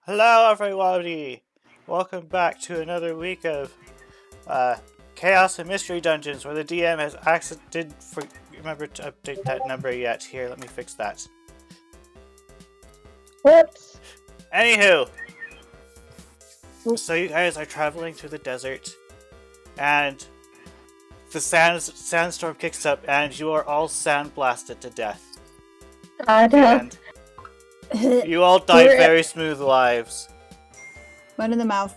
Hello, everybody! Welcome back to another week of Chaos and Mystery Dungeons, where the DM has didn't remember to update that number yet. Here, let me fix that. Whoops. Anywho, so you guys are traveling through the desert, and the sandstorm kicks up, and you are all sandblasted to death. And you all died very smooth lives. Mud in the mouth.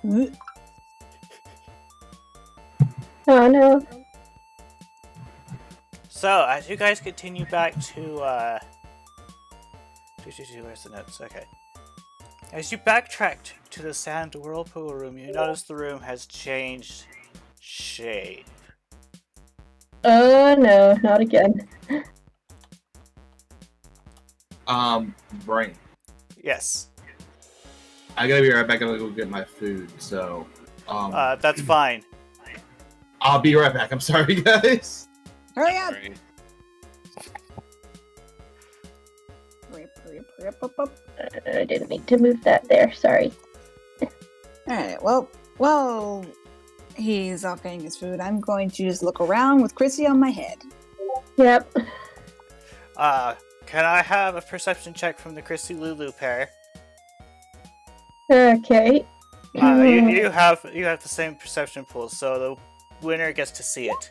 Oh no. So, as you guys continue back to, where's the notes? Okay. As you backtrack to the sand whirlpool room, you notice the room has changed shape. Oh no, not again. Brain. Yes. I gotta be right back. I'm gonna go get my food, so, That's fine. I'll be right back. I'm sorry, guys. Hurry up! Hurry up. I didn't mean to move that there, sorry. Alright, well, he's off getting his food. I'm going to just look around with Chrissy on my head. Yep. Can I have a perception check from the Chrissy Lulu pair? Okay. You have the same perception pool, so the winner gets to see it.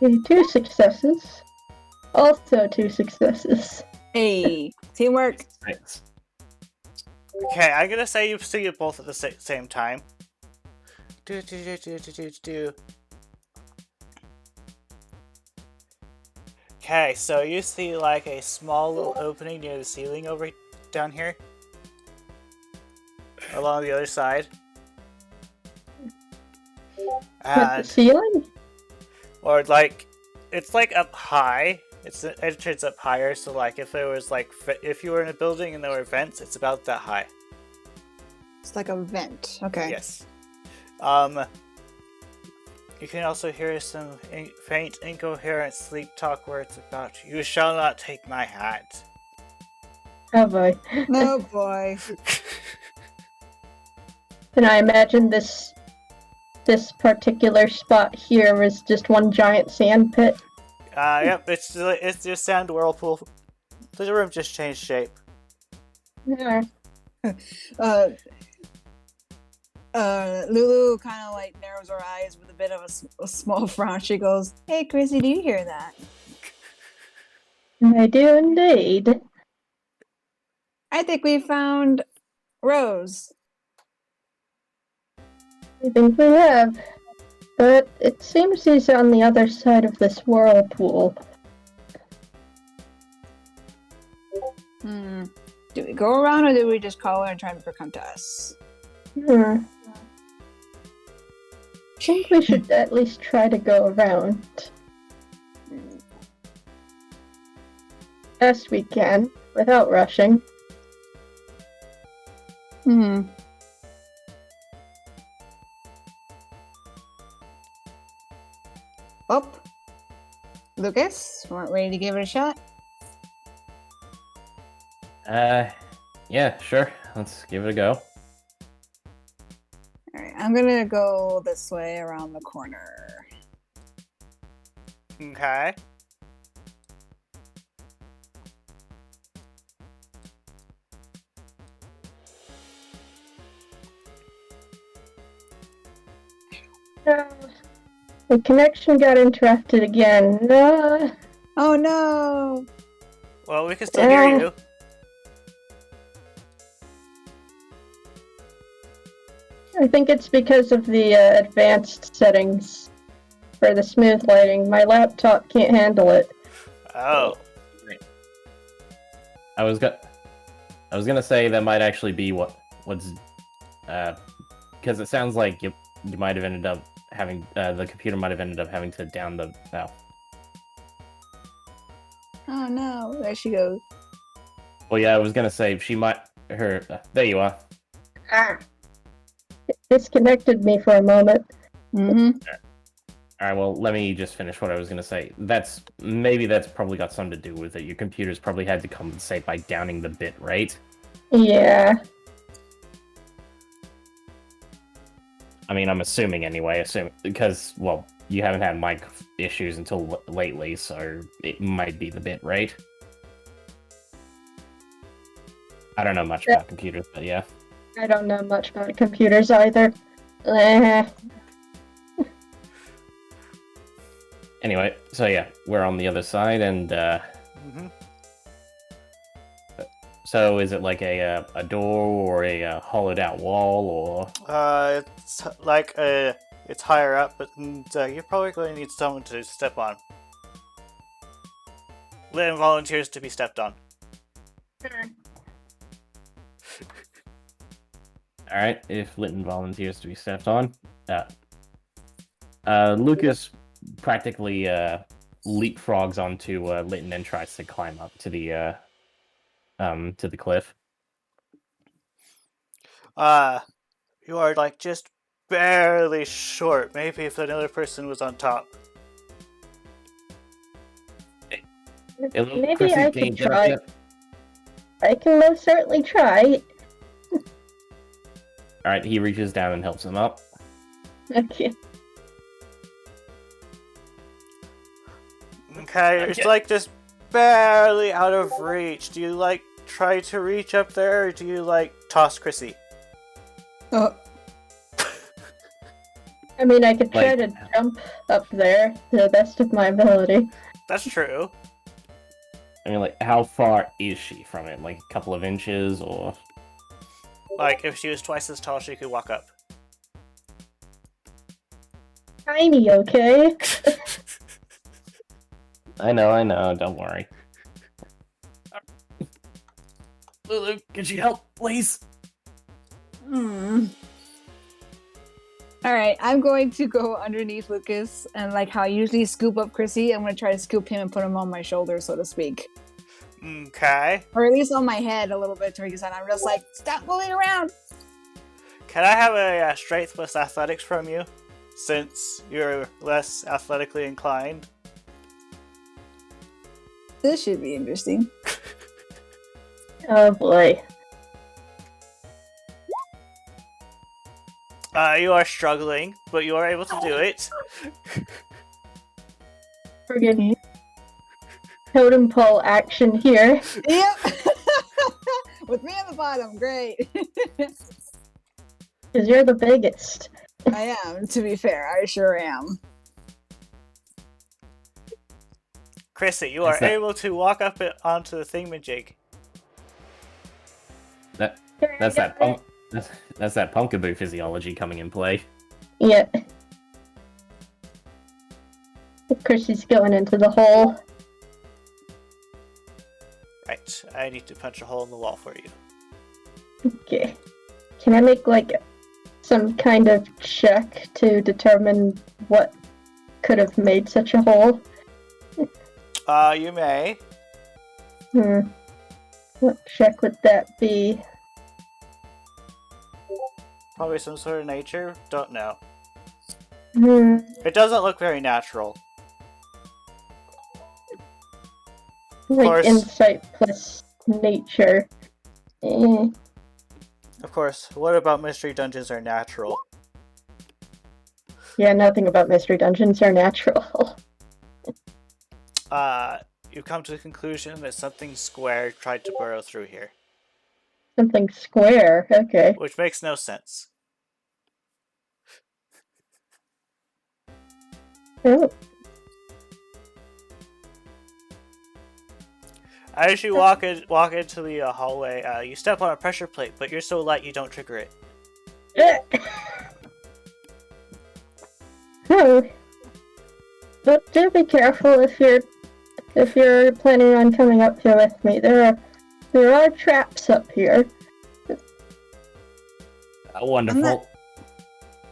2 successes. Also 2 successes. Hey, teamwork. Thanks. Okay, I'm gonna say you see it both at the same time. Okay, so you see like a small little opening near the ceiling over down here. Along the other side. With the And, ceiling? or like, it's like up high. It's the entrance up higher, so like if there was like, if you were in a building and there were vents, it's about that high. It's like a vent. Okay. Yes. You can also hear some faint, incoherent sleep talk words about, "You shall not take my hat." Oh boy. Oh boy. And I imagine this particular spot here was just one giant sand pit. Yep, it's just sand whirlpool. The room just changed shape. Yeah. Lulu kind of like narrows her eyes with a bit of a small frown. She goes, "Hey, Chrissy, do you hear that? I do indeed. I think we found Rose." I think we have. But it seems he's on the other side of this whirlpool. Do we go around or do we just call her and try and her come to us? I think we should at least try to go around. Best we can, without rushing. Oh, Lucas, weren't ready to give it a shot? Yeah, sure. Let's give it a go. Alright, I'm gonna go this way around the corner. Okay. The connection got interrupted again. Oh no! Well, we can still hear you. I think it's because of the advanced settings for the smooth lighting. My laptop can't handle it. Oh. I was gonna say that might actually be what's because it sounds like you might have ended up having the computer might have ended up having to down the Oh no, there she goes. Well, yeah, I was gonna say there you are. It disconnected me for a moment. Alright, well, let me just finish what I was going to say. That's probably got something to do with it. Your computer's probably had to compensate by downing the bit rate. Yeah. I mean, I'm assuming anyway, because, well, you haven't had mic issues until lately, so it might be the bit, right? I don't know much about computers, but yeah. I don't know much about computers either. Eh. Anyway, so yeah, we're on the other side, and Mm-hmm. so is it like a door or a hollowed out wall, or It's like it's higher up, but you're probably going to need someone to step on. Lynn volunteers to be stepped on. all right? If Litton volunteers to be stepped on, Lucas practically leapfrogs onto Litton and tries to climb up to the cliff. You are like just barely short. Maybe if another person was on top. Hey, look, Maybe Chrissy, I can you could get up try. there? I can most certainly try. All right, he reaches down and helps him up. Okay. Okay, it's like just barely out of reach. Do you like try to reach up there, or do you like toss Chrissy? Oh, I mean, I could try Like- to jump up there to the best of my ability. That's true. I mean, like, how far is she from it? Like a couple of inches, or? Like if she was twice as tall, she could walk up. Tiny, okay? I know. Don't worry. Lulu, could you help, please? All right, I'm going to go underneath Lucas, and like how I usually scoop up Chrissy, I'm going to try to scoop him and put him on my shoulder, so to speak, Okay. or at least on my head a little bit, to because I'm just like, stop moving around. Can I have a strength plus athletics from you, since you're less athletically inclined? This should be interesting. Oh boy. You are struggling, but you are able to do it. Friggin' totem pole action here. Yep. With me on the bottom, great. Because you're the biggest. I am, to be fair, I sure am. Chrissy, you are Is that- able to walk up onto the thingamajig. That's that punk. That's that punkaboo physiology coming in play. Yeah. Of course, she's going into the hole. Right, I need to punch a hole in the wall for you. Okay. Can I make, like, some kind of check to determine what could have made such a hole? You may. What check would that be? Probably some sort of nature. Don't know. Hmm. It doesn't look very natural. Like course. insight plus nature. Eh. Of course, what about mystery dungeons are natural? Yeah, nothing about mystery dungeons are natural. You come to the conclusion that something square tried to burrow through here, Something square. Okay. which makes no sense. Oh. As you walk into the hallway, you step on a pressure plate, but you're so light you don't trigger it. Oh. But do be careful if you're planning on coming up here with me. There are traps up here. Wonderful.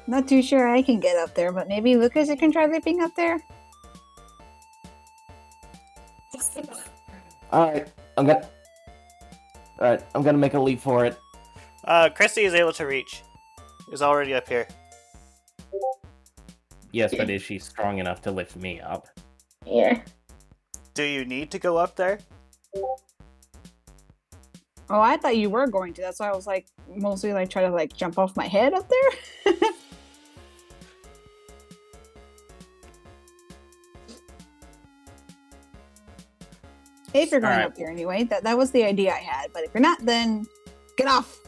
Not too sure I can get up there, but maybe Lucas, you can try leaping up there. All right, I'm gonna make a leap for it. Christy is able to reach. Is already up here. Yes, but is she strong enough to lift me up? Yeah. Do you need to go up there? Oh, I thought you were going to. That's why I was like, mostly like try to like jump off my head up there. If you're going Alright. up here anyway, that was the idea I had. But if you're not, then get off.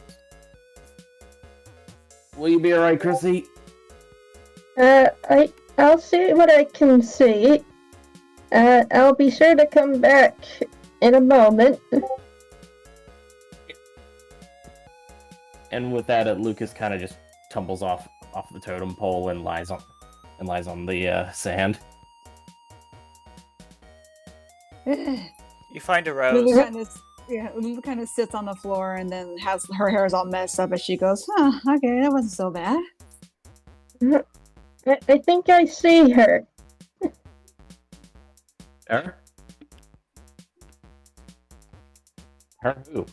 Will you be alright, Chrissy? I'll see what I can see. I'll be sure to come back in a moment. And with that, Lucas kind of just tumbles off the totem pole and lies on the sand. You find a Lulu rose. kind of sits on the floor and then has her hair is all messed up as she goes, "Huh, okay, that wasn't so bad." I think I see her. Her? Her who?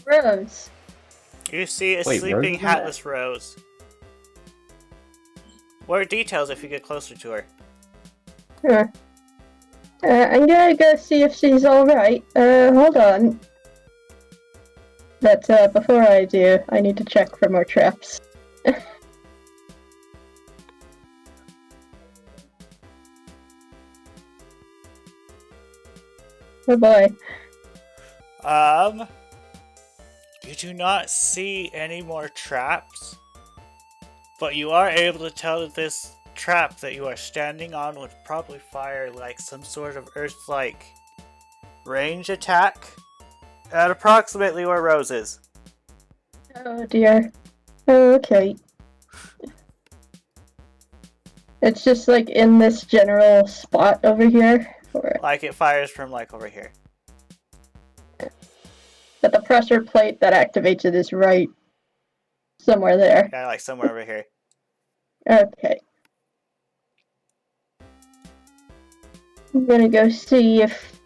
Rose. You see a Wait, sleeping, Rose is in hatless Rose. More details if you get closer to her. Huh. I'm gonna go see if she's alright. Hold on. But, before I do, I need to check for more traps. Oh boy. You do not see any more traps, but you are able to tell that this trap that you are standing on would probably fire like some sort of Earth-like range attack at approximately where Rose is. Oh dear. Okay. It's just like in this general spot over here. Or... Like it fires from like over here. But the pressure plate that activates it is right somewhere there. Yeah, like somewhere over here. Okay. I'm gonna go see if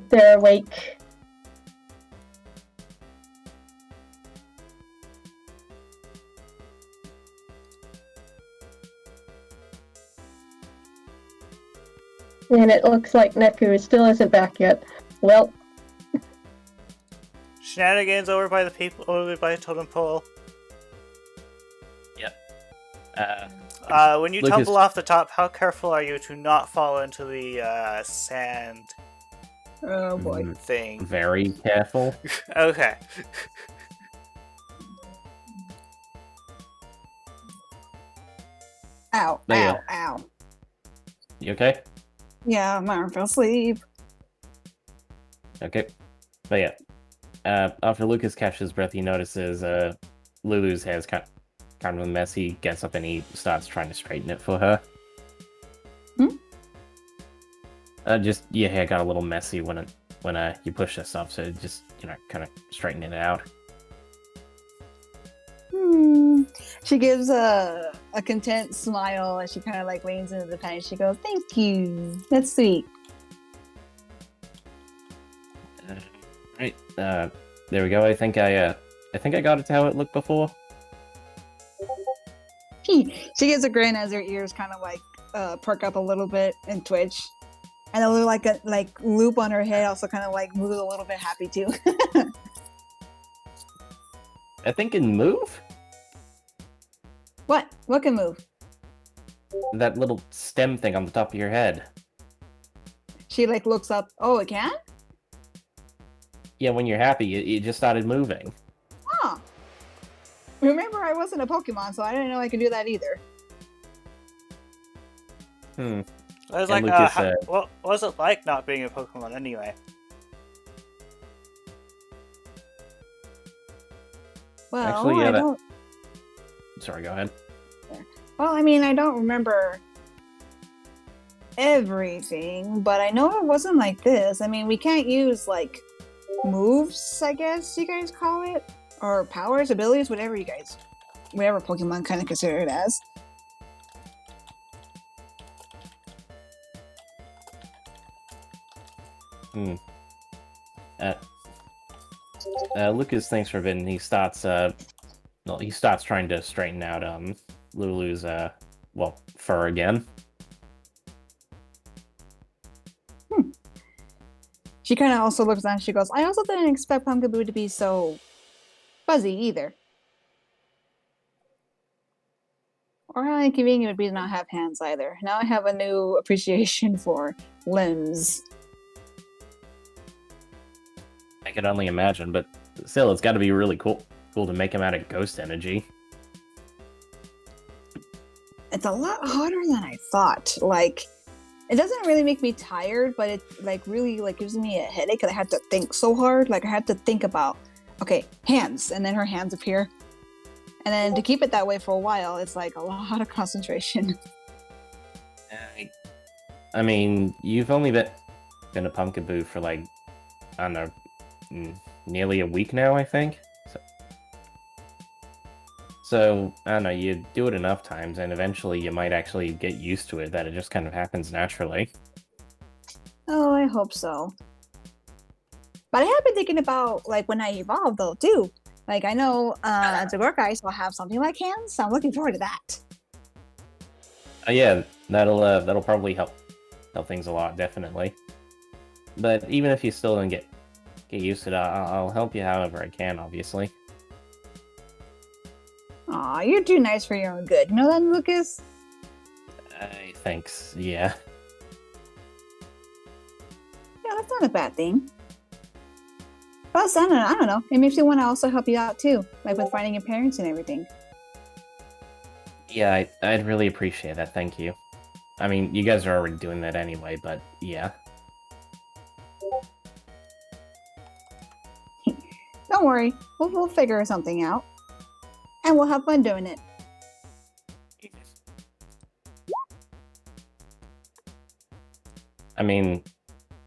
they're awake. And it looks like Neku still isn't back yet. Well, Shenanigans over by the people, over by the totem pole. When you Lucas- tumble off the top, how careful are you to not fall into the sand Oh boy. thing? Very careful. Okay. Ow, There you ow, go. ow. You okay? Yeah, my arm fell asleep. Okay. But yeah. After Lucas catches his breath, he notices Lulu's hair's kind of a mess. He gets up and he starts trying to straighten it for her. Just your hair got a little messy when you push this up, so just kind of straighten it out. She gives a content smile as she kind of like leans into the pan. She goes, "Thank you. That's sweet." Right. There we go. I think I got it to how it looked before. She gives a grin as her ears kind of like perk up a little bit and twitch, and a little like loop on her head also kind of like moves a little bit happy too. I think it move. What can move? That little stem thing on the top of your head. She like looks up. Oh, it can? Yeah, when you're happy, it just started moving. Huh. Remember, I wasn't a Pokemon, so I didn't know I could do that either. I was And like, Lucas, what was it like not being a Pokemon anyway? Well, Actually, yeah, I that- don't. Sorry, go ahead. Well, I mean, I don't remember everything, but I know it wasn't like this. I mean, we can't use like moves, I guess you guys call it, or powers, abilities, whatever Pokemon kind of consider it as. Lucas thanks for bidding. He starts trying to straighten out Lulu's fur She kind of also looks down and she goes, I also didn't expect Pumpkaboo to be so fuzzy either. Or how inconvenient it would be to not have hands either. Now I have a new appreciation for limbs. I could only imagine, but still, it's got to be really cool to make him out of ghost energy. It's a lot harder than I thought. Like, it doesn't really make me tired, but it like really like gives me a headache because I have to think so hard. Like I have to think about, okay, hands, and then her hands appear, and then to keep it that way for a while, it's like a lot of concentration. I mean, you've only been a Pumpkaboo for like, I don't know, nearly a week now, I think. So, I don't know, you do it enough times, and eventually you might actually get used to it, that it just kind of happens naturally. Oh, I hope so. But I have been thinking about, like, when I evolve, though, too. Like, I know as a work guys will have something like hands, so I'm looking forward to that. Yeah, that'll probably help things a lot, definitely. But even if you still don't get used to it, I'll help you however I can, obviously. Aw, you're too nice for your own good. You know that, Lucas? Thanks, yeah. Yeah, that's not a bad thing. Plus, I don't know. It makes me want to also help you out, too. Like with finding your parents and everything. Yeah, I'd really appreciate that, thank you. I mean, you guys are already doing that anyway, but yeah. Don't worry. We'll figure something out. And we'll have fun doing it. I mean,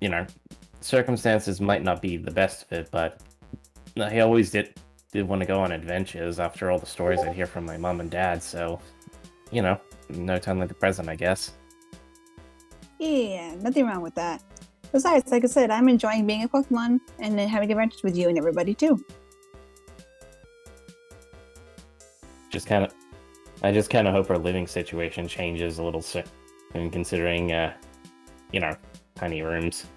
you know, circumstances might not be the best fit, but I always did want to go on adventures after all the stories I hear from my mom and dad, so, you know, no time like the present, I guess. Yeah, nothing wrong with that. Besides, like I said, I'm enjoying being a Pokemon and then having adventures with you and everybody, too. I just kind of hope our living situation changes a little soon, considering, you know, tiny rooms.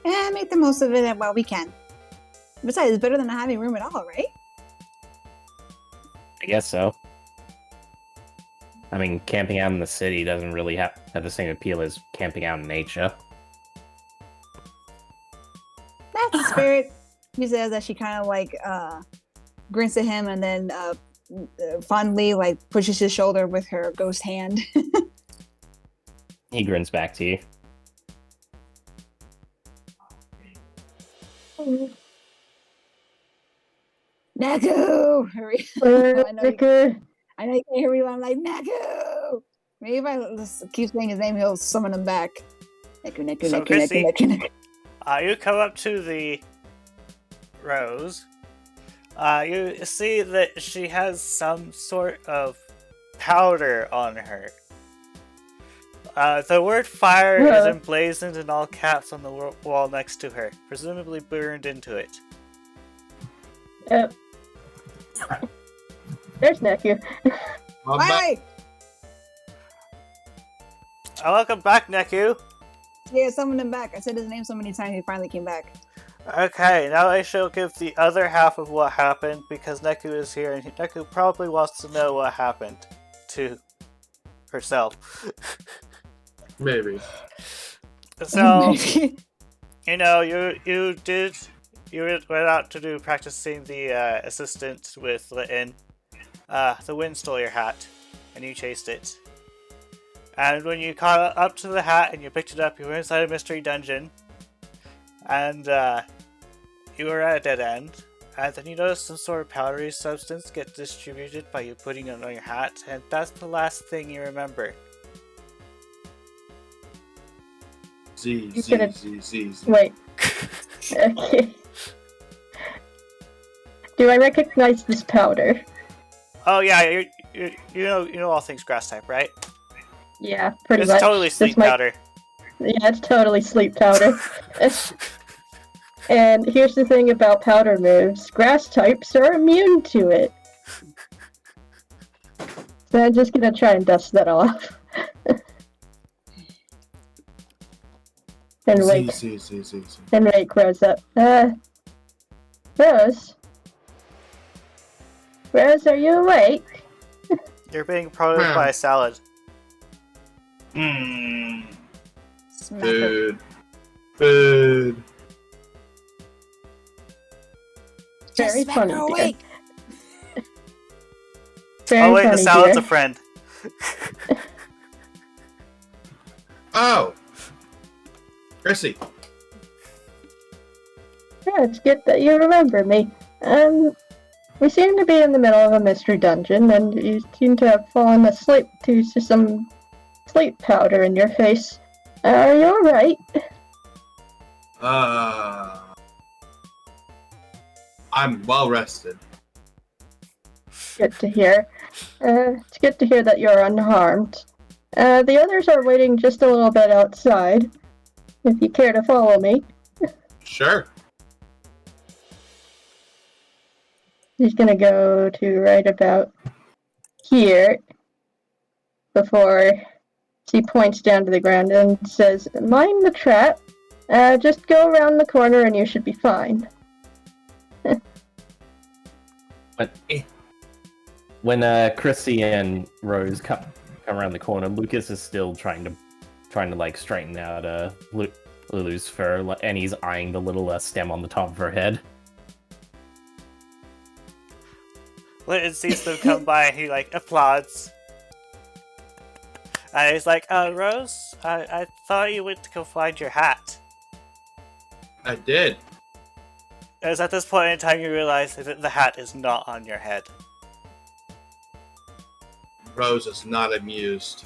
Yeah, make the most of it while we can. Besides, it's better than not having room at all, right? I guess so. I mean, camping out in the city doesn't really have the same appeal as camping out in nature. That's the spirit. She says that she kind of like grins at him and then fondly like pushes his shoulder with her ghost hand. He grins back to you. Naku! Hurry. Naku. I know you can't hear me, but I'm like, Naku! Maybe if I just keep saying his name, he'll summon him back. Naku, Naku, So, Naku, Chrissy? Naku, Naku, Naku. You come up to the rose. You see that she has some sort of powder on her. The word fire is emblazoned in all caps on the wall next to her, presumably burned into it. There's Naku. Wait! Welcome back, Neku. Yeah, summon him back. I said his name so many times he finally came back. Okay, now I shall give the other half of what happened because Neku is here and Neku probably wants to know what happened to herself. Maybe. So, you know, you went out to do practicing the assistant with Litton. The wind stole your hat, and you chased it. And when you caught up to the hat and you picked it up, you were inside a mystery dungeon. And you were at a dead end. And then you noticed some sort of powdery substance get distributed by you putting it on your hat. And that's the last thing you remember. Z. Wait. Okay. Do I recognize this powder? Oh yeah, you know all things grass type, right? Yeah, pretty It's much. totally sleep This powder. Yeah, it's totally sleep powder. And here's the thing about powder moves. Grass types are immune to it. So I'm just gonna try and dust that off. And wake Rose up. Rose? Rose, are you awake? You're being prodded by a salad. Mmm. Smack her. Food. Just Very smack funny, her dear. awake. Very Oh wait, the funny, salad's dear. a friend. Oh! Chrissy. Yeah, it's good that you remember me. We seem to be in the middle of a mystery dungeon, and you seem to have fallen asleep due to some sleep powder in your face. Are you alright? I'm well rested. Good to hear. It's good to hear that you're unharmed. The others are waiting just a little bit outside, if you care to follow me. Sure. He's gonna go to right about here before he points down to the ground and says, "Mind the trap. Just go around the corner and you should be fine." When Chrissy and Rose come around the corner, Lucas is still trying to like straighten out Lulu's fur, and he's eyeing the little stem on the top of her head. Linton sees them come by and he like applauds. And he's like, Rose, I thought you went to go find your hat. I did. And it's at this point in time you realize that the hat is not on your head. Rose is not amused.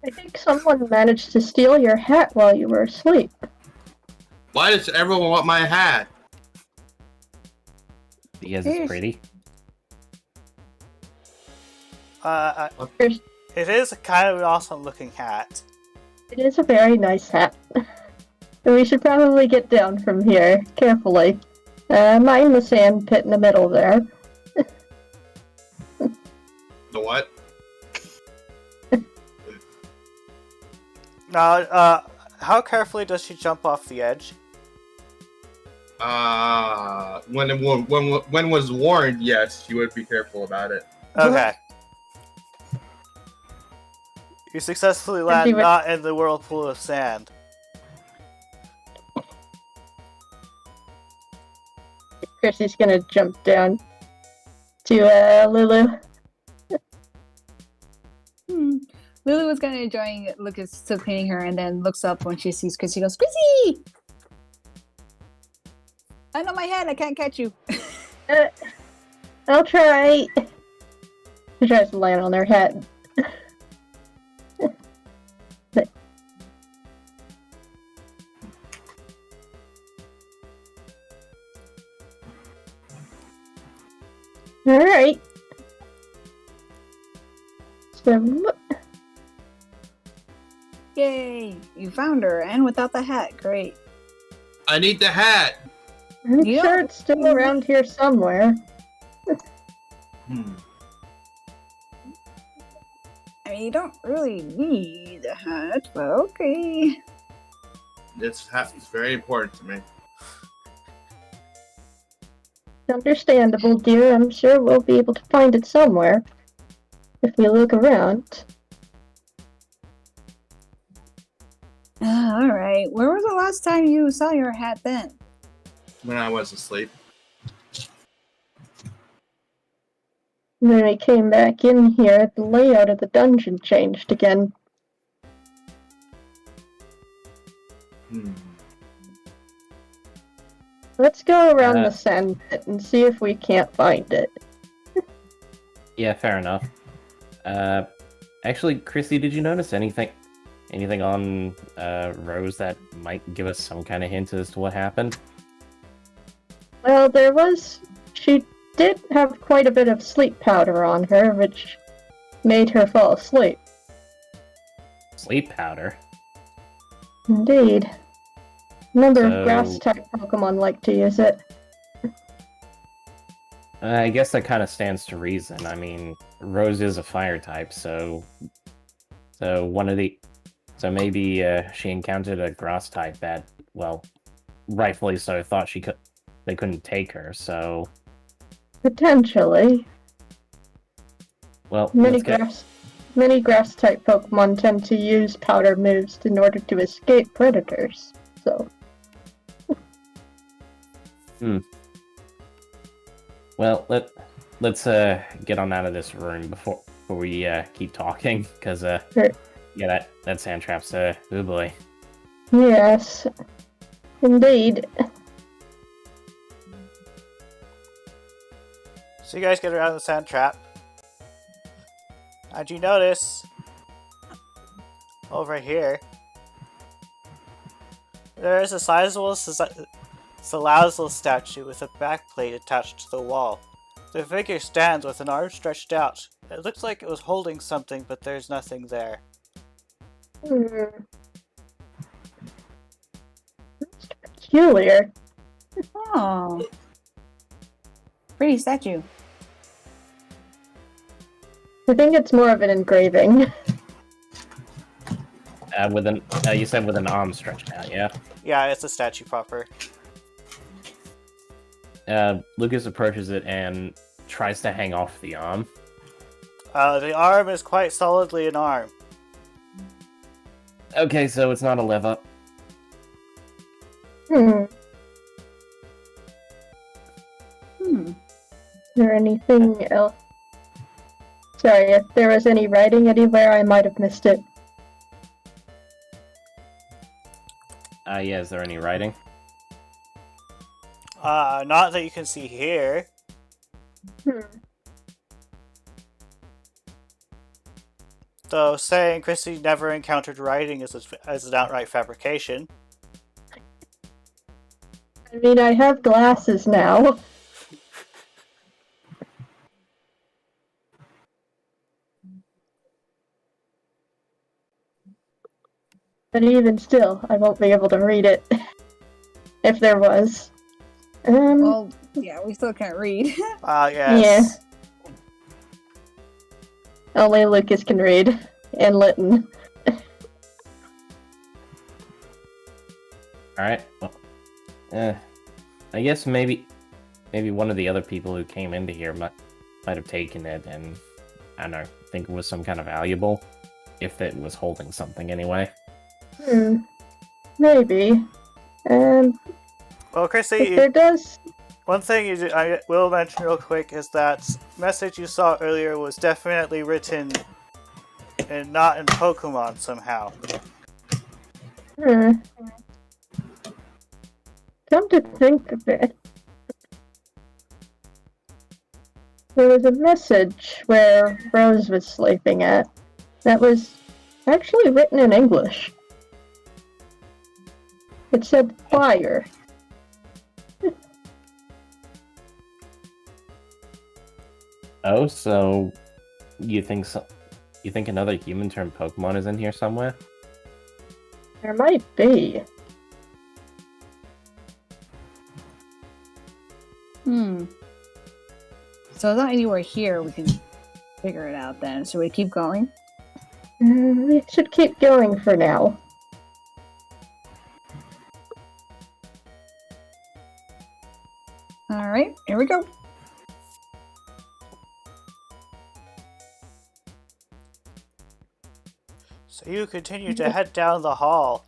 I think someone managed to steal your hat while you were asleep. Why does everyone want my hat? Because it's pretty. It is kind of an awesome looking hat. It is a very nice hat. We should probably get down from here, carefully. Mind the sand pit in the middle there. The what? How carefully does she jump off the edge? When was warned, yes, you would be careful about it. Okay. You successfully land not in the whirlpool of sand. Chrissy's gonna jump down to Lulu. Lulu was kind of enjoying Lucas still painting her, and then looks up when she sees Chrissy. Goes, "Chrissy! I know my head. I can't catch you." I'll try. She tries to land on their head. Alright. So, Yay! You found her, and without the hat. Great. I need the hat! I'm You sure don't- it's still around here somewhere. I mean, you don't really need the hat, but okay. This hat is very important to me. Understandable, dear. I'm sure we'll be able to find it somewhere. If we look around. Alright. Where was the last time you saw your hat then? When I was asleep. When we came back in here, the layout of the dungeon changed again. Let's go around the sand pit and see if we can't find it. Yeah, fair enough. Actually, Chrissy, did you notice anything on Rose that might give us some kind of hint as to what happened? Well, she did have quite a bit of sleep powder on her, which made her fall asleep. Sleep powder? Indeed. A number So- of grass-type Pokemon like to use it. I guess that kind of stands to reason. I mean, Rose is a fire type, so one of the So maybe she encountered a grass type that, well, rightfully so, thought they couldn't take her. So, Potentially. well, Many let's get. grass type Pokemon tend to use powder moves in order to escape predators. So. Well, let's get on out of this room before we keep talking, because Sure. yeah, that sand trap's oh boy. Yes. Indeed. So you guys get around the sand trap. And you notice over here there is a sizable Salazzle statue with a backplate attached to the wall. The figure stands with an arm stretched out. It looks like it was holding something, but there's nothing there. That's peculiar. Oh. Pretty statue. I think it's more of an engraving. With an you said with an arm stretched out, yeah. Yeah, it's a statue proper. Lucas approaches it and tries to hang off the arm. The arm is quite solidly an arm. Okay, so it's not a lever. Is there anything else? Sorry, if there was any writing anywhere, I might have missed it. Yeah, is there any writing? Not that you can see here. Though saying Chrissy never encountered writing is an outright fabrication. I mean, I have glasses now. But even still, I won't be able to read it. If there was. Well, yeah, we still can't read. Yes. Only Lucas can read. And Lytton. Alright, well, I guess maybe one of the other people who came into here might have taken it and, I don't know, think it was some kind of valuable. If it was holding something anyway. Maybe. Well, Chrissy, If there does... one thing I will mention real quick is that message you saw earlier was definitely written and not in Pokemon somehow. Come to think of it, there was a message where Rose was sleeping at that was actually written in English. It said fire. Oh, so you think another human turned Pokemon is in here somewhere? There might be. So it's not anywhere here we can figure it out then. So we keep going? We should keep going for now. Alright, here we go. So you continue to head down the hall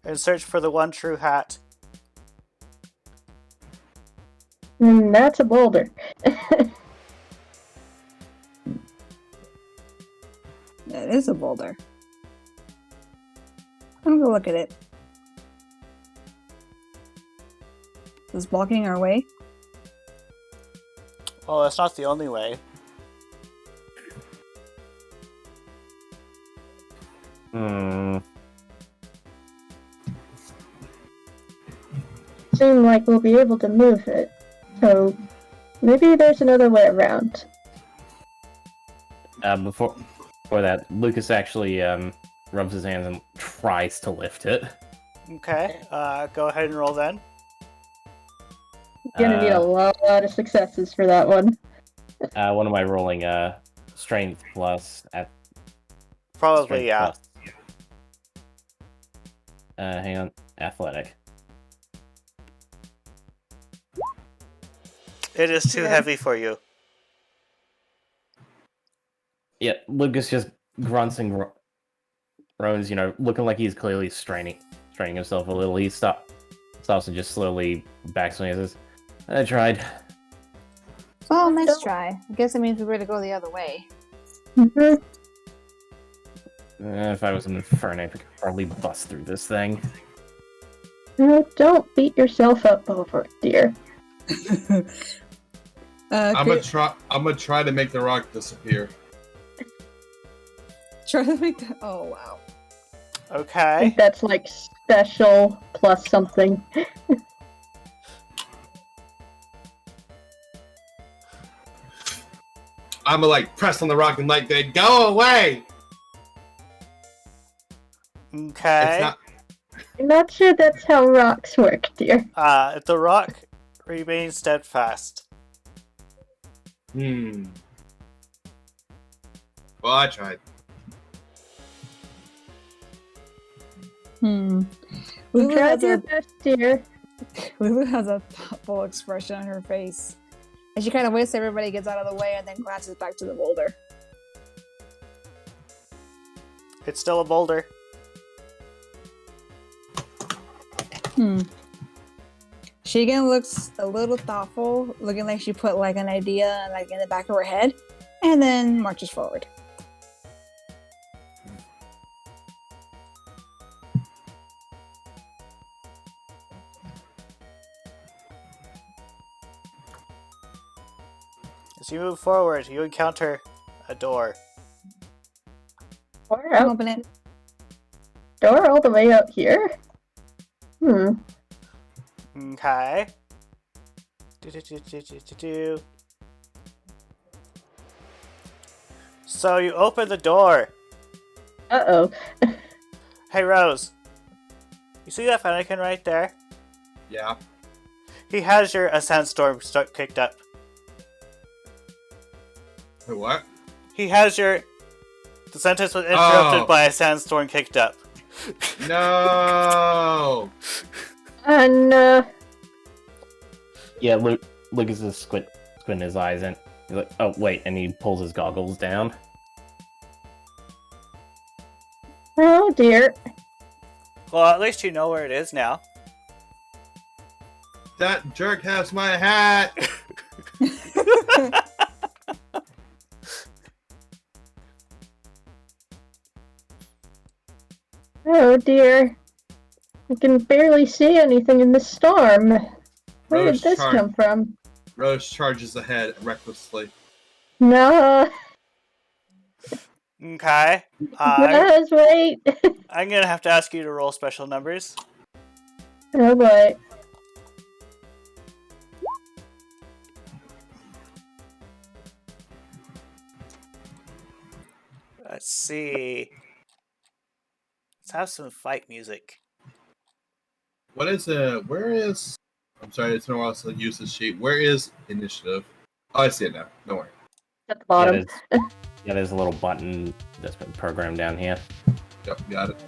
and search for the one true hat. That's a boulder. It is a boulder. I'm gonna look at it. Is it blocking our way? Well, that's not the only way. Seem like we'll be able to move it. So maybe there's another way around. Before that, Lucas actually rubs his hands and tries to lift it. Okay, go ahead and roll then. You're gonna need a lot of successes for that one. What am I rolling? Strength plus at Probably, strength yeah. Hang on. Athletic. It is too heavy for you. Yeah, Lucas just grunts and groans, looking like he's clearly straining himself a little. He stops and just slowly backs away and says, I tried. Well, nice try. I guess it means we were to go the other way. Mhm. If I was an Inferno, I could probably bust through this thing. Don't beat yourself up over it, dear. I'm gonna try to make the rock disappear. Try to make that. Oh wow. I Okay. think that's like special plus something. I'm gonna press on the rock and they go away. Okay. It's not. I'm not sure that's how rocks work, dear. The rock remains steadfast. Well, I tried. You Lulu tried has your a best, dear. Lulu has a thoughtful expression on her face, and she kind of waits till everybody gets out of the way, and then glances back to the boulder. It's still a boulder. She again looks a little thoughtful, looking like she put an idea in the back of her head, and then marches forward. As you move forward, you encounter a door. Door I'll out. open it. Door all the way out here? Okay. Do. So you open the door. Uh-oh. Hey, Rose. You see that Fennekin right there? Yeah. He has your sandstorm kicked up. Wait, what? He has your... The sentence was interrupted by a sandstorm kicked up. No. And, Yeah, Lucas is squinting his eyes and he's like, oh, wait, and he pulls his goggles down. oh dear. Well, at least you know where it is now. That jerk has my hat. Oh dear. I can barely see anything in the storm. Where Rose did this charge- come from? Rose charges ahead recklessly. No. Okay. Rose, wait. I'm gonna have to ask you to roll special numbers. Oh boy. Let's see. Let's have some fight music. Where is... I'm sorry, it's been a while since I used this sheet. Where is initiative? Oh, I see it now. Don't worry. At the bottom. There's a little button that's been programmed down here. Yep, got it.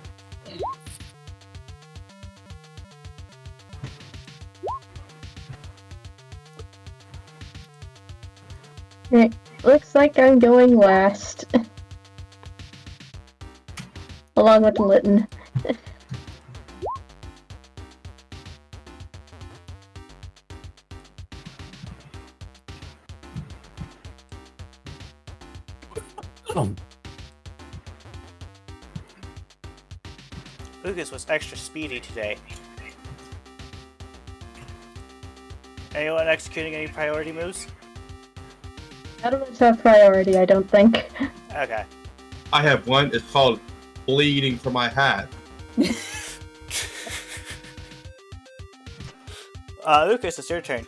It looks like I'm going last. Along with Lytton. Lucas was extra speedy today. Anyone executing any priority moves? None of us have priority, I don't think. Okay. I have one. It's called bleeding from my hat. Lucas, it's your turn.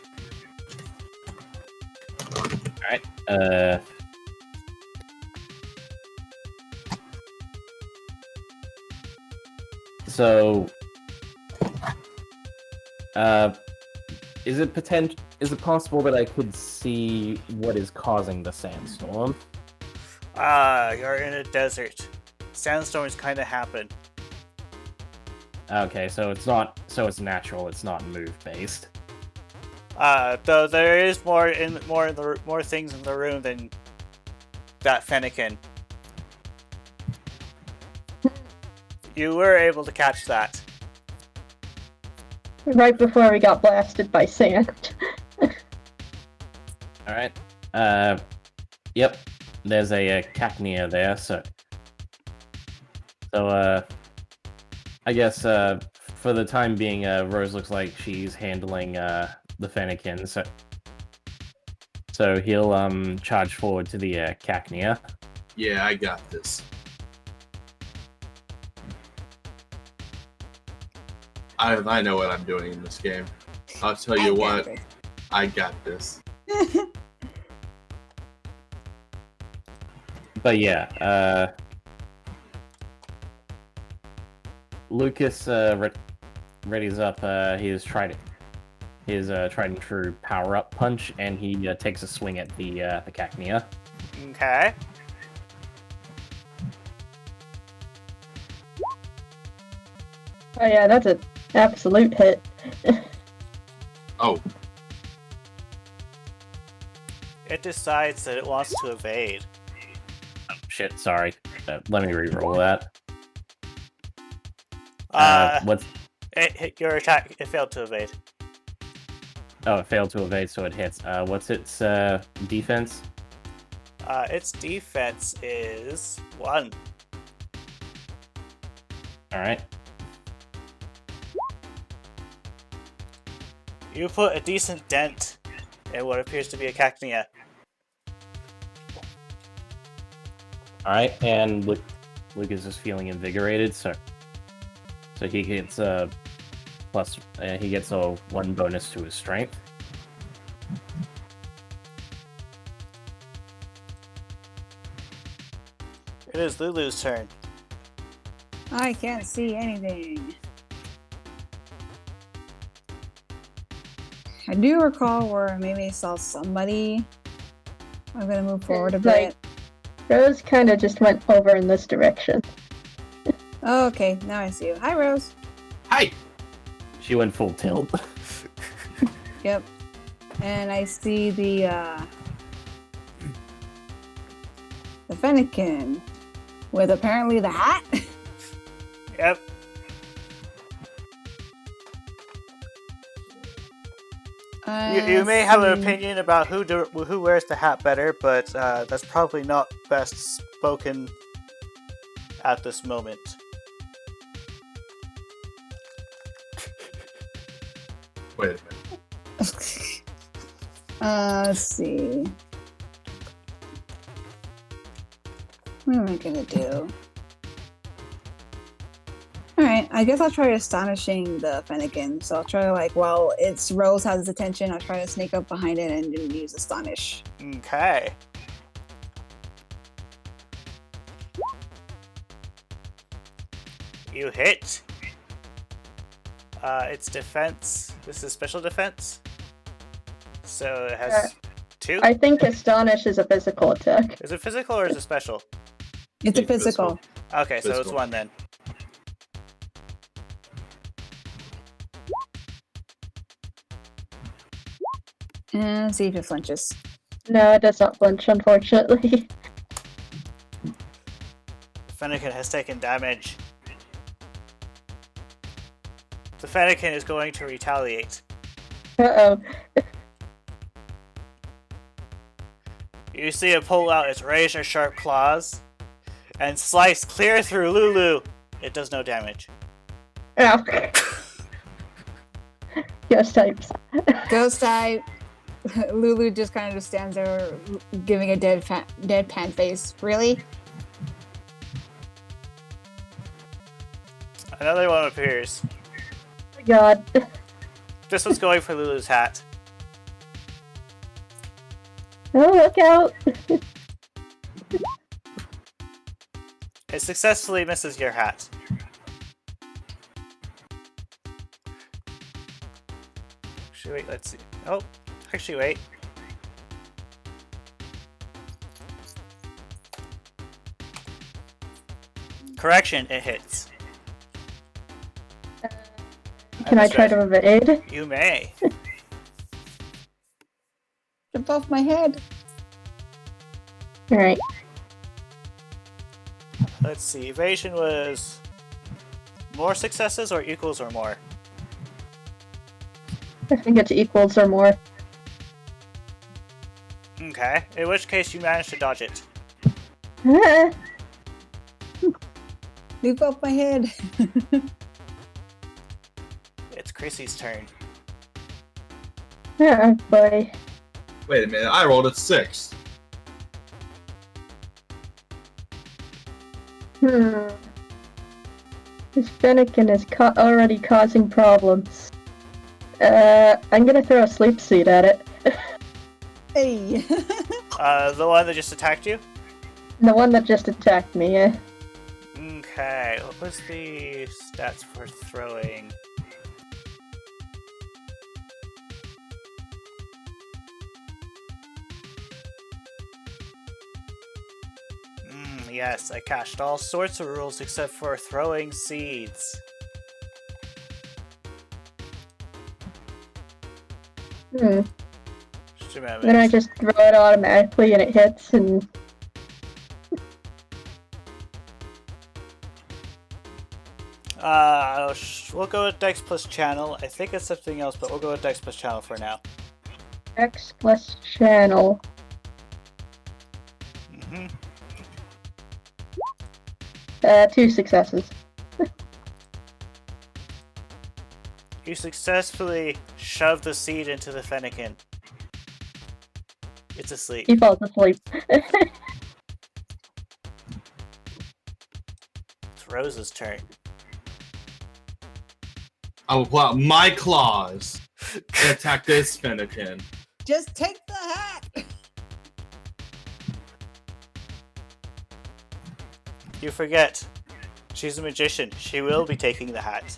Alright, So, is it possible that I could see what is causing the sandstorm? You're in a desert. Sandstorms kind of happen. Okay, so it's not. So it's natural. It's not move based. Though there is more things in the room than that Fennekin. You were able to catch that. Right before we got blasted by sand. All right. Yep. There's a Cacnea there. So I guess for the time being, Rose looks like she's handling the Fennekin. So he'll charge forward to the Cacnea. Yeah, I got this. I know what I'm doing in this game. I'll tell you what, I got this. But yeah, Lucas readies up his tried and true power up punch, and he takes a swing at the Cacnea. Okay. Oh yeah, that's an absolute hit. Oh, It decides that it wants to evade. Oh, shit, sorry. Let me re-roll that. What's? It hit your attack. It failed to evade. Oh, it failed to evade, so it hits. What's its defense? Its defense is 1. All right. You put a decent dent in what appears to be a Cacnea. All right, and Lucas is feeling invigorated, so he gets plus he gets a 1 bonus to his strength. It is Lulu's turn. I can't see anything. I do recall where maybe I saw somebody. I'm gonna move forward a bit. Rose kind of just went over in this direction. Oh, okay, now I see you. Hi, Rose. hi! She went full tilt. Yep. And I see the Fennekin with apparently the hat. Yep. You may have an opinion about who wears the hat better, but that's probably not best spoken at this moment. Wait a minute. Let's see. What am I gonna do? Alright, I guess I'll try astonishing the Fennekin. So I'll try to, like, while it's Rose has its attention, I'll try to sneak up behind it and use Astonish. Okay. You hit. Its defense. This is special defense. So it has 2. I think Astonish is a physical attack. Is it physical or is it special? It's a It's physical. physical. Okay, so it's Physical. 1 then. And see if it flinches. No, it does not flinch, unfortunately. Fennekin has taken damage. The Fennekin is going to retaliate. Uh-oh. You see it pull out its razor-sharp claws and slice clear through Lulu. It does no damage. Ow. Ghost types. Ghost type. Lulu just kind of just stands there giving a deadpan face. Really? Another one appears. God. This one's going for Lulu's hat. Oh, look out. It successfully misses your hat. Actually, wait, let's see. Oh, actually, wait. Correction, it hits. Can I try to evade? You may. Jump off my head. Alright. Let's see. Evasion was more successes or equals or more? I think it's equals or more. Okay. In which case you managed to dodge it. Ah, Leap off my head. It's Chrissy's turn. oh boy. Wait a minute, I rolled a 6. This Fennekin is already causing problems. I'm gonna throw a sleep seed at it. Hey. The one that just attacked you? The one that just attacked me, yeah. Okay. What was the stats for throwing? Yes, I cached all sorts of rules except for throwing seeds. Just a moment. Then I just throw it automatically and it hits and... We'll go with Dex plus channel. I think it's something else, but we'll go with Dex plus channel for now. X plus channel. 2 successes. You successfully shove the seed into the Fennekin. It's asleep. He falls asleep. It's Rose's turn. I will pull out my claws and attack this Fennekin. Just take the hat. You forget. She's a magician. She will be taking the hat.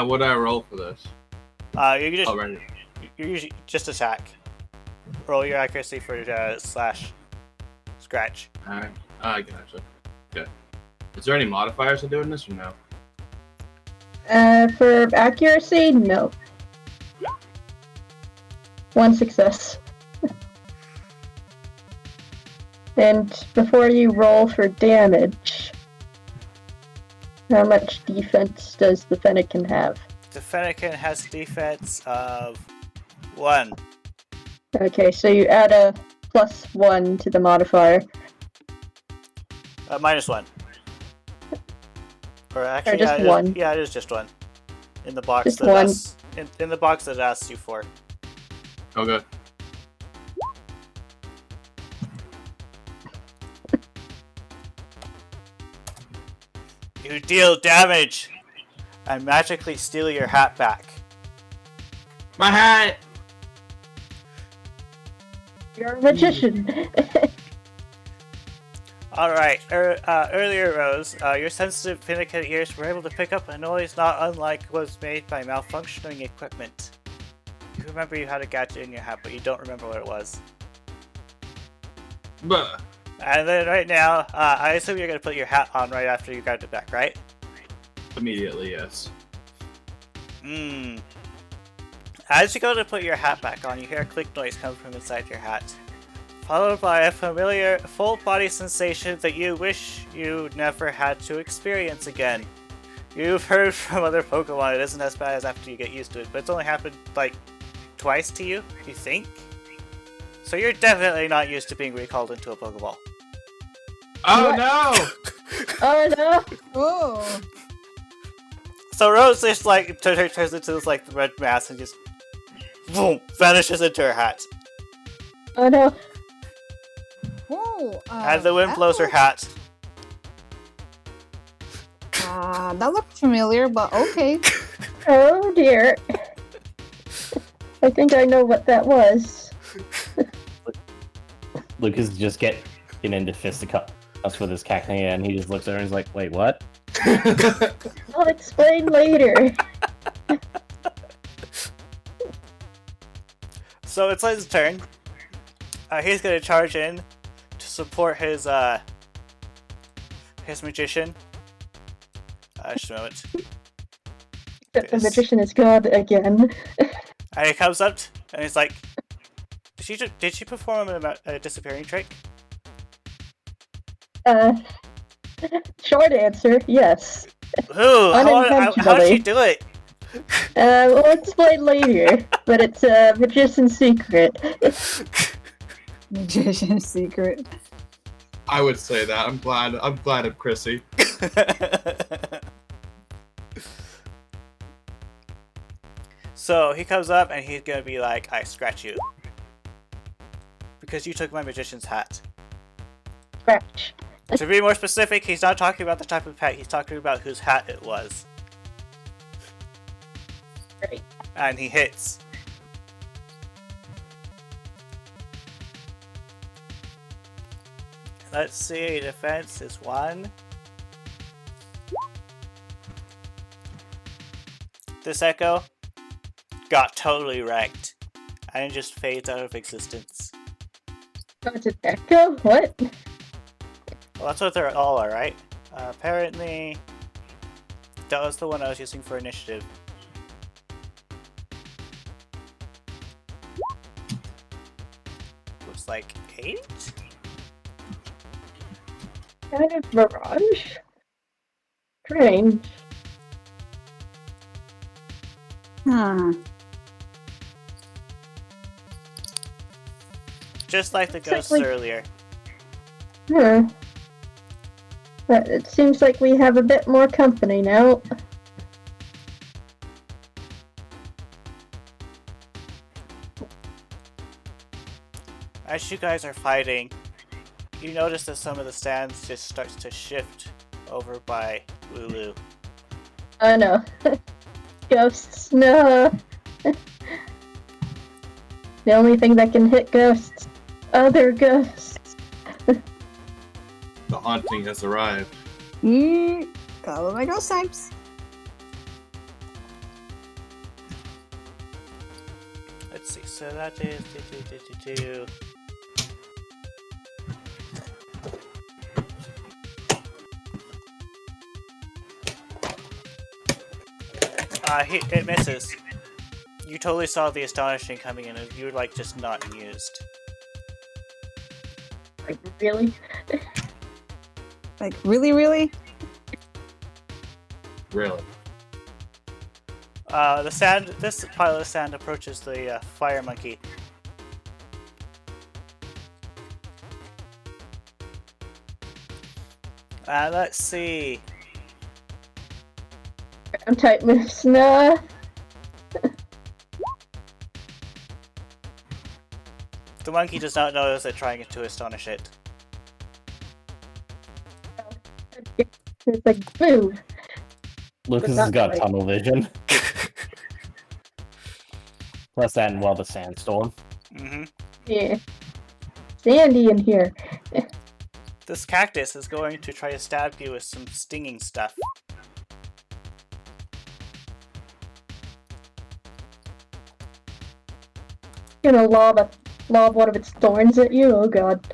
What do I roll for this? You can just Alright. you usually just attack. Roll your accuracy for slash scratch. Alright. I gotcha. Okay. Is there any modifiers to doing this or no? For accuracy, no. 1 success. And before you roll for damage, how much defense does the Fennekin have? The Fennekin has defense of 1. Okay, so you add a +1 to the modifier. -1. Or actually, just yeah, 1. Yeah, it is just 1. In the box Just that 1. in the box that it asks you for. Okay. You deal damage and magically steal your hat back. My hat! You're a magician. Alright, earlier, Rose, your sensitive Fennekin ears were able to pick up a noise not unlike was made by malfunctioning equipment. You remember you had a gadget in your hat, but you don't remember what it was. But And then right now, I assume you're going to put your hat on right after you got it back, right? immediately, yes. As you go to put your hat back on, you hear a click noise come from inside your hat, followed by a familiar full body sensation that you wish you never had to experience again. You've heard from other Pokemon it isn't as bad as after you get used to it, but it's only happened like twice to you, you think? So you're definitely not used to being recalled into a Pokeball. Oh What? no! Oh no! Oh. So Rose just like turns into this like red mass and just boom vanishes into her hat. Oh no! Whoa. And the wind blows her hat. That looked familiar, but okay. Oh dear. I think I know what that was. Lucas is just getting into fisticuffs with his cactus, and he just looks at her and he's like, "Wait, what?" I'll explain later. So it's his turn. He's gonna charge in to support his his magician. Just a moment. The magician is God again. And he comes up and he's like, "Did she perform a disappearing trick?" Short answer, yes. Ooh, how'd she do it? We'll explain later, but it's a magician's secret. Magician's secret. I would say that. I'm glad of Chrissy. So he comes up and he's gonna be like, "I scratch you because you took my magician's hat." Scratch. To be more specific, he's not talking about the type of hat. He's talking about whose hat it was. Right. And he hits. Let's see, defense is 1. This echo got totally wrecked. And it just fades out of existence. Oh, it's an echo? What? Well, that's what they're all are, right? Apparently, that was the one I was using for initiative. Looks like 8? Kind of mirage? Strange. Just like the ghosts Exactly. earlier. But it seems like we have a bit more company now. As you guys are fighting, you notice that some of the stands just starts to shift over by Lulu. Oh no. Ghosts, no. The only thing that can hit ghosts. Other ghosts. The haunting has arrived. Follow my ghost types. Let's see, so that is do. It misses. You totally saw the astonishing coming in, and you were like just not amused. Like, really? Like, really, really? Really. This pile of sand approaches the fire monkey. Let's see. Ground type moves, no. The monkey does not notice it trying to astonish it. It's like, boo. Lucas not has got quite. tunnel vision. Plus that and the sandstorm. Mm-hmm. Yeah. Sandy in here. This cactus is going to try to stab you with some stinging stuff. Gonna lob one of its thorns at you? Oh god.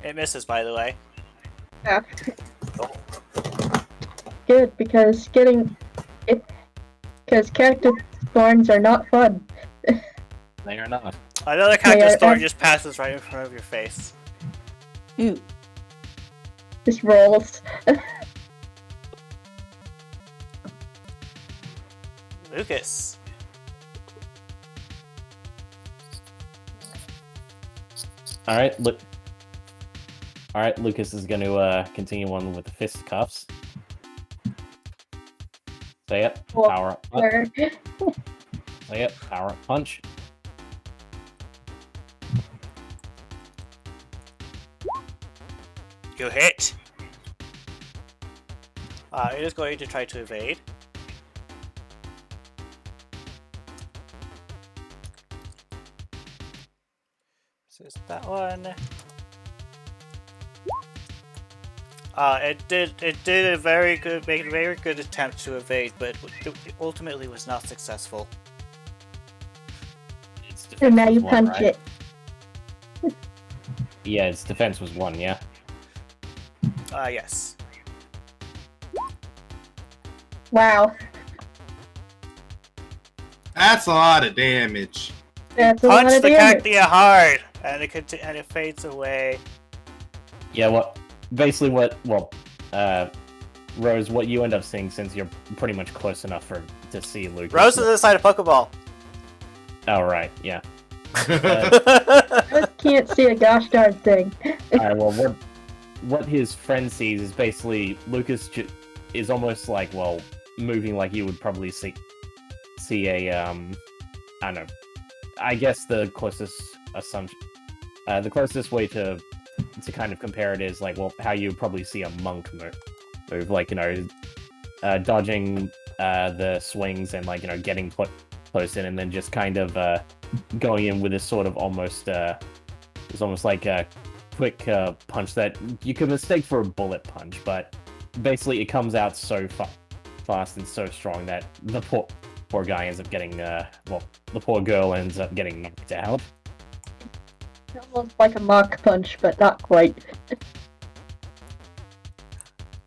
It misses, by the way. Yeah. Good, because because cactus thorns are not fun. They are not. Another cactus Yeah, thorn just passes right in front of your face. Ooh. Just rolls. Lucas. Alright, look. Alright, Lucas is going to continue on with the fisticuffs. Say it. Well, Power up. Where- Say it. Power up punch. You hit. It is going to try to evade. This is that one. It did a very good attempt to evade, but it ultimately was not successful. It's And now you defensive one, punch right? it. Yeah, its defense was 1, yeah? Yes. Wow. That's a lot of damage. That's a lot Punch of the damage. cactia hard, and it fades away. Yeah, basically Rose, what you end up seeing, since you're pretty much close enough to see Lucas. Rose is inside a Pokeball. Oh, right, yeah. I can't see a gosh darn thing. Alright, well, what his friend sees is basically Lucas is almost like, well, moving like you would probably see a, I don't know, I guess the closest assumption, the closest way to kind of compare it is like, well, how you would probably see a monk move, like, you know, dodging the swings and, like, you know, getting close in and then just kind of going in with this sort of almost, it's almost like a quick punch that you could mistake for a bullet punch, but basically it comes out so fast and so strong that the poor guy ends up getting, well, the poor girl ends up getting knocked out. Almost like a mock punch, but not quite.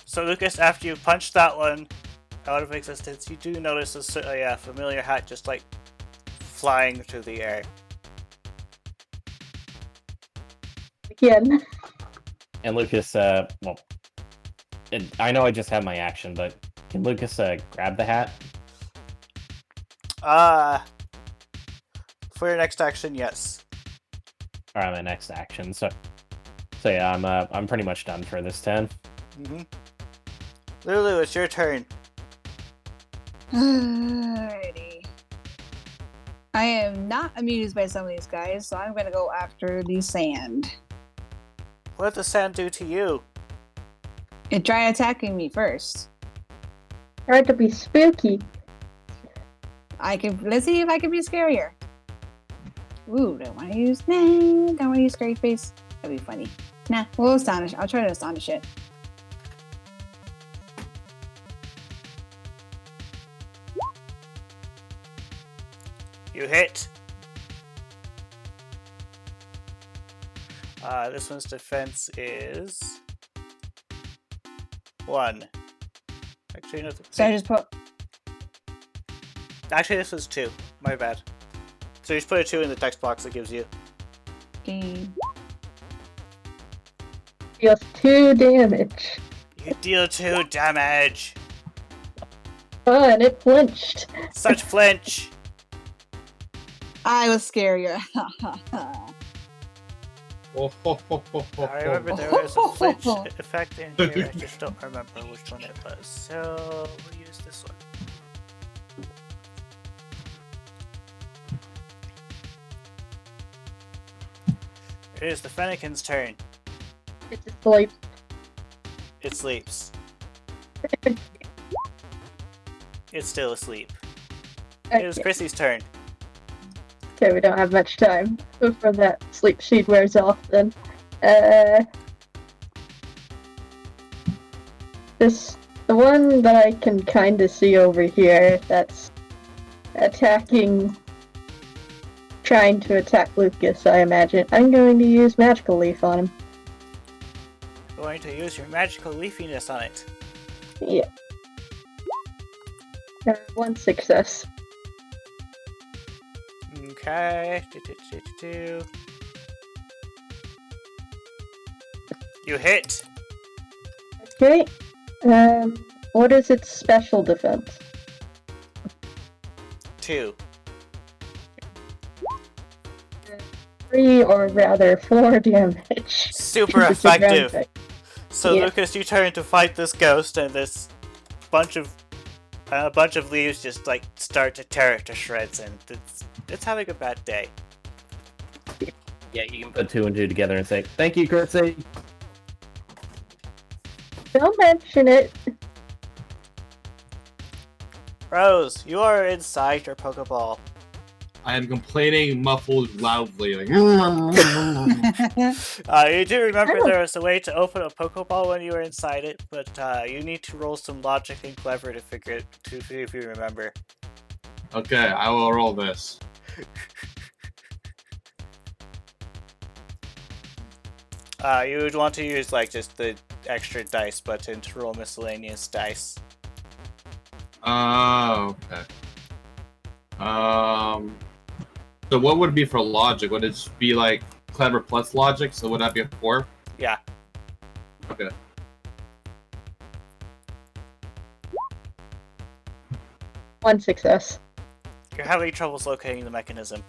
So Lucas, after you punch that one out of existence, you do notice a familiar hat just like flying through the air. Again. And Lucas, well, I know I just had my action, but can Lucas grab the hat? For your next action, yes. Alright, my next action. So yeah, I'm pretty much done for this turn. Mm-hmm. Lulu, it's your turn. Alrighty. I am not amused by some of these guys, so I'm gonna go after the sand. What did the sand do to you? It tried attacking me first. Tried to be spooky. Let's see if I can be scarier. Ooh, don't want to use. Nah, don't want to use scary face. That'd be funny. Nah, we'll astonish. I'll try to astonish it. You hit. This one's defense is 1. Actually, no. So I just put. Actually, this was 2. My bad. So you just put a 2 in the text box it gives you. Okay. Deals 2 damage. You deal 2 damage. Oh, and it flinched. Such flinch. I was scarier. I remember there was a flinch effect in here. I just don't remember which one it was. So we'll use this one. It is the Fennekin's turn. It's asleep. It sleeps. It's still asleep. It is Okay. Chrissy's turn. Okay, we don't have much time before that sleep sheet wears off then. The one that I can kind of see over here that's trying to attack Lucas, I imagine. I'm going to use Magical Leaf on him. Going to use your magical leafiness on it. Yeah. 1 success. Okay. You hit. Okay. What is its special defense? 2. 3 or rather 4 damage. Super It's a ground effective. type. So Yeah. Lucas, you turn to fight this ghost, and this bunch of leaves just like start to tear it to shreds, and it's having a bad day. Yeah, you can put 2 and 2 together and say, "Thank you, Kurtzy." Don't mention it. Rose, you are inside your Pokeball. I am complaining muffled loudly. Like, You do remember there was a way to open a Pokeball when you were inside it, but you need to roll some logic and clever to figure it to see if you remember. okay, I will roll this. You would want to use like just the extra dice button to roll miscellaneous dice. Oh, okay. So what would it be for logic? Would it just be like clever plus logic? So would that be a 4? Yeah. Okay. One success. You're having troubles locating the mechanism.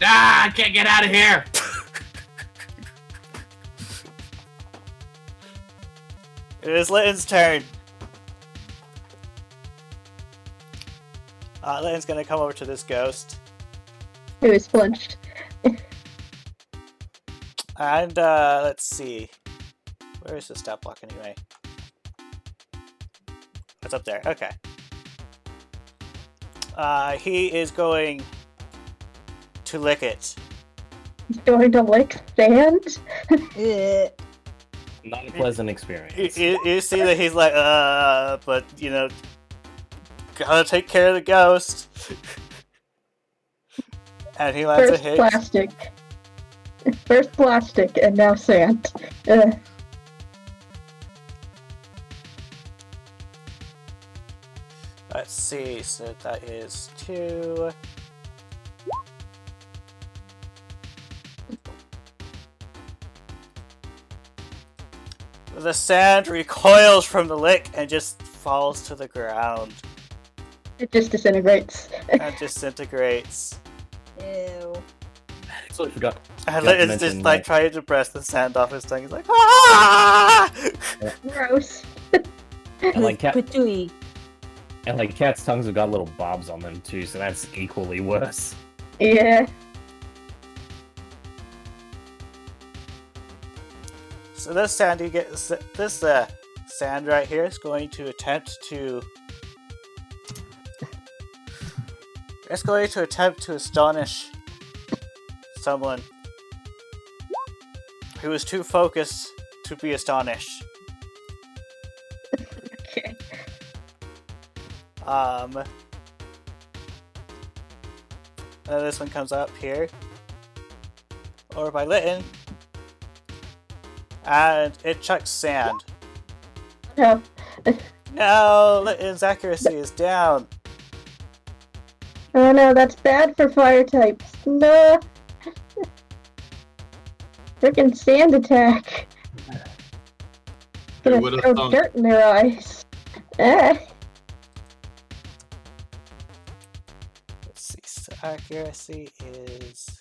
Ah, I can't get out of here! It is Litton's turn. Litton's gonna come over to this ghost. It was flinched. And, let's see. Where is the stat block anyway? It's up there. Okay. He is going to lick it. He's going to lick sand? Not a pleasant experience. You see that he's like, but, you know, gotta take care of the ghost. And he lands a First hit. plastic. First plastic, and now sand. Let's see, so that is 2. The sand recoils from the lick and just falls to the ground. It just disintegrates. And disintegrates. Ew. So I forgot. And Not to it's mention, just like trying to press the sand off his tongue. He's like, ah! Gross. And like Patooey. cats' tongues have got little bobs on them too, so that's equally worse. Yeah. So this sand sand right here is going to attempt to. It's going to attempt to astonish someone who is too focused to be astonished. Okay. And this one comes up here. Over by Litton. And it chucks sand. No. No, Litton's accuracy is down. Oh no, that's bad for fire types. No. Freaking sand attack. Gonna would've throw thunk. dirt in their eyes. Ah. Let's see, so accuracy is...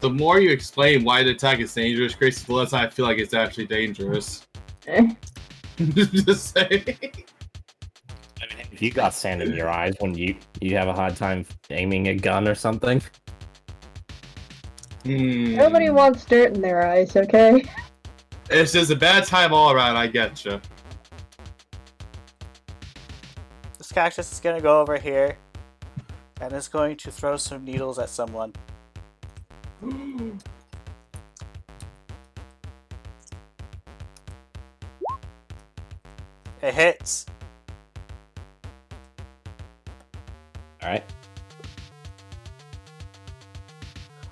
The more you explain why the attack is dangerous, Grace, the less I feel like it's actually dangerous. Just saying. I mean, if you got sand in your eyes when you have a hard time aiming a gun or something. Nobody wants dirt in their eyes, okay? It's just a bad time all around, I getcha. This cactus is gonna go over here. And it's going to throw some needles at someone. It hits. Alright.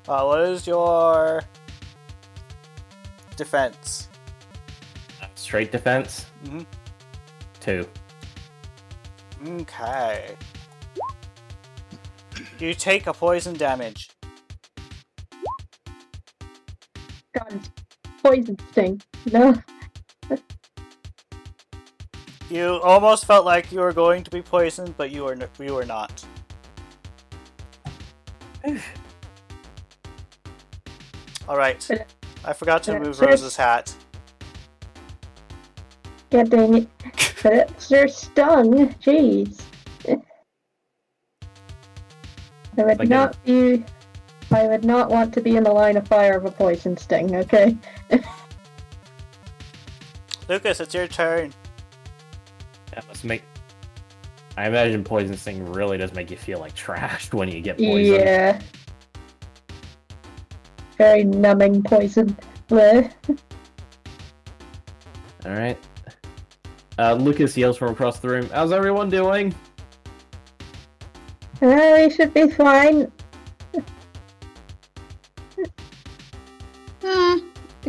What is your defense? Straight defense? Mhm. 2. Okay. You take a poison damage. God, poison sting. No. You almost felt like you were going to be poisoned, but you were not. Alright. I forgot to move Rose's hat. God dang it. But it's your stung. Jeez. I would not want to be in the line of fire of a poison sting, okay? Lucas, it's your turn. That must make... I imagine poison sting really does make you feel like trash when you get poisoned. Yeah. Very numbing poison. Bleh. Alright. Lucas yells from across the room, "How's everyone doing?" We should be fine.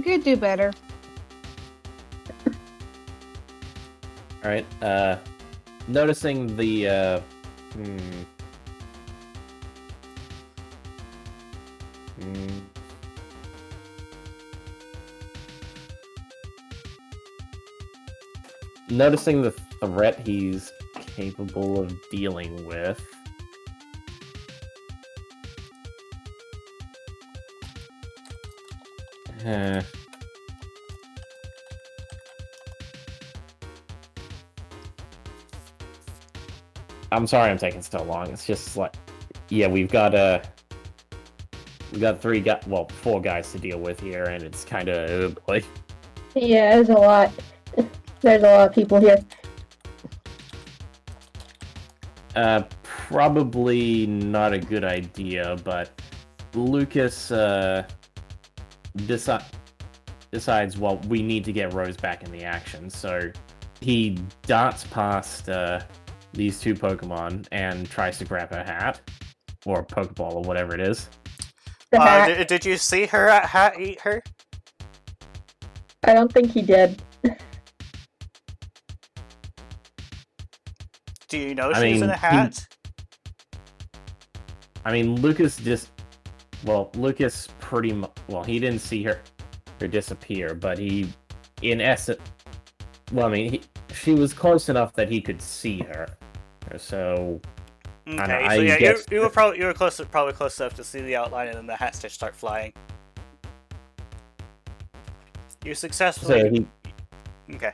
could do better. All right. Noticing the noticing the threat he's capable of dealing with. I'm sorry I'm taking so long. It's just like, yeah, we got 4 guys to deal with here, and it's kind of like, Yeah, there's a lot. There's a lot of people here. probably not a good idea. But Lucas decides, well, we need to get Rose back in the action, so he darts past these 2 Pokemon and tries to grab her hat or Pokeball or whatever it is. The hat. Did you see her hat eat her? I don't think he did. Do you know she's in a hat? Lucas pretty much, well, he didn't see her disappear, but he, in essence, well, she was close enough that he could see her, so. Okay, I so yeah, guess you were probably close enough to see the outline, and then the hats just start flying. You successfully. So he Okay.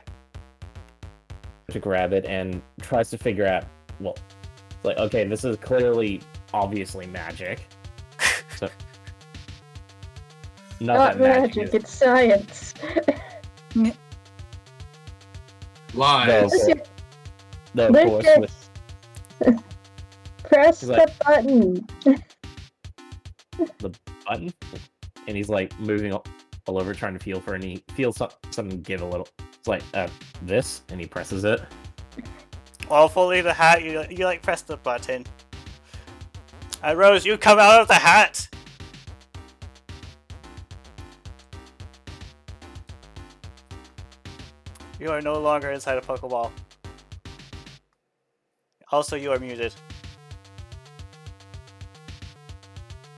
to grab it and tries to figure out. Well, it's like, okay, this is clearly, obviously magic. So Not magic, is... it's science. Lies. Though, of course, with Press like, the button. the button, and he's like moving all over, trying to feel for, and he feels something give a little. It's like this, and he presses it. Well, fully the hat, you like press the button. Rose, you come out of the hat. You are no longer inside a Pokeball. Also, you are muted.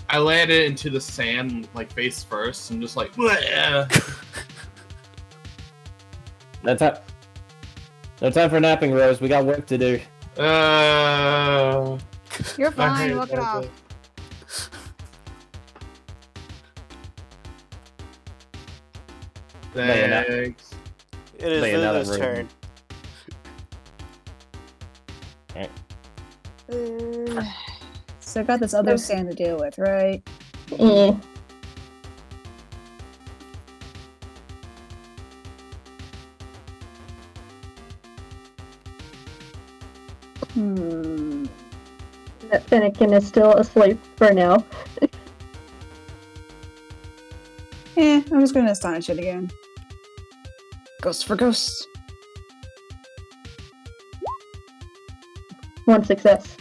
I landed into the sand, like, face first, and just like, bleh. No time for napping, Rose. We got work to do. You're fine, walk it off. Thanks. It is Lulu's turn. So I got this other sand to deal with, right? Yeah. That Finnegan is still asleep for now. I'm just gonna astonish it again. Ghost for ghost. 1 success.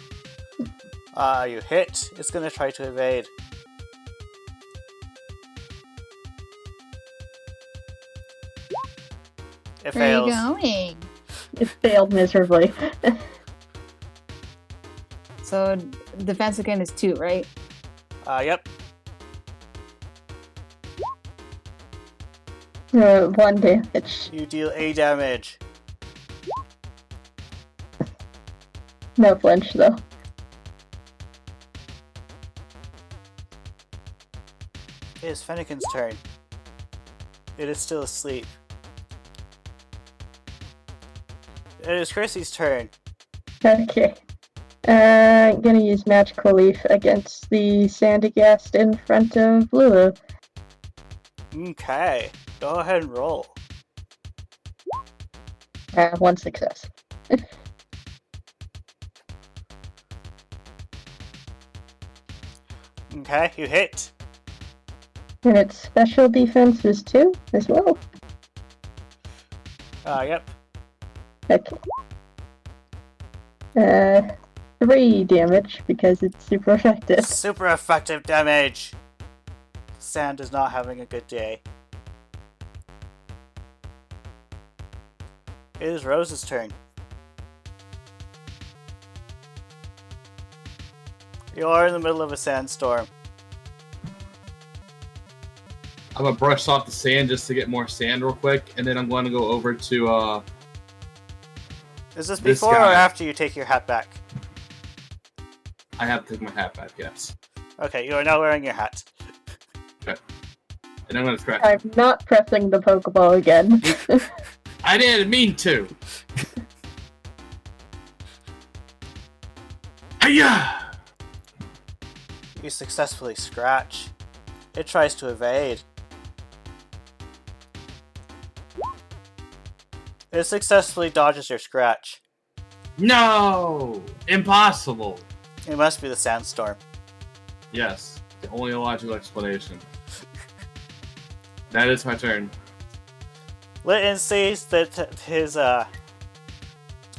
You hit. It's gonna try to evade. It Where are fails. you going? It failed miserably. So defense again is 2, right? Yep. 1 damage. You deal A damage. No flinch though. It is Fennekin's turn. It is still asleep. It is Chrissy's turn. Okay. I'm gonna use Magical Leaf against the Sandygast in front of Lulu. Okay. Go ahead and roll. 1 success. Okay, you hit. And its special defense is 2 as well. Yep. Okay. 3 damage because it's super effective. Super effective damage. Sand is not having a good day. It is Rose's turn. You are in the middle of a sandstorm. I'm gonna brush off the sand just to get more sand real quick, and then I'm going to go over to Is this This before or guy. after you take your hat back? I have to take my hat back, yes. Okay, you are now wearing your hat. And I'm gonna scratch. I'm not pressing the Pokeball again. I didn't mean to. Hiya! You successfully scratch. It tries to evade. It successfully dodges your scratch. No! Impossible! It must be the sandstorm. Yes, the only logical explanation. That is my turn. Litton sees that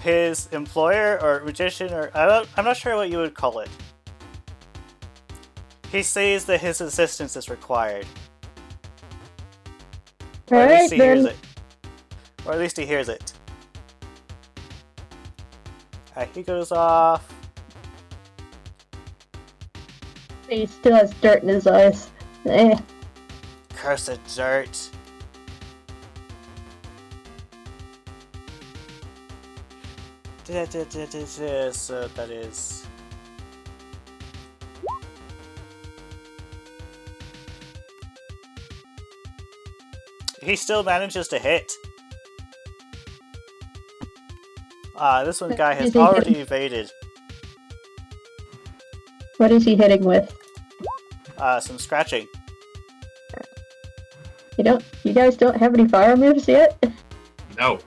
his employer or magician or I'm not sure what you would call it. He sees that his assistance is required. Or at least Alright he hears then. it. Or at least he hears it. He goes off. He still has dirt in his eyes. Eh. Cursed dirt. So that is... He still manages to hit. This one guy has already evaded. What is he hitting with? Some scratching. You guys don't have any fire moves yet? No.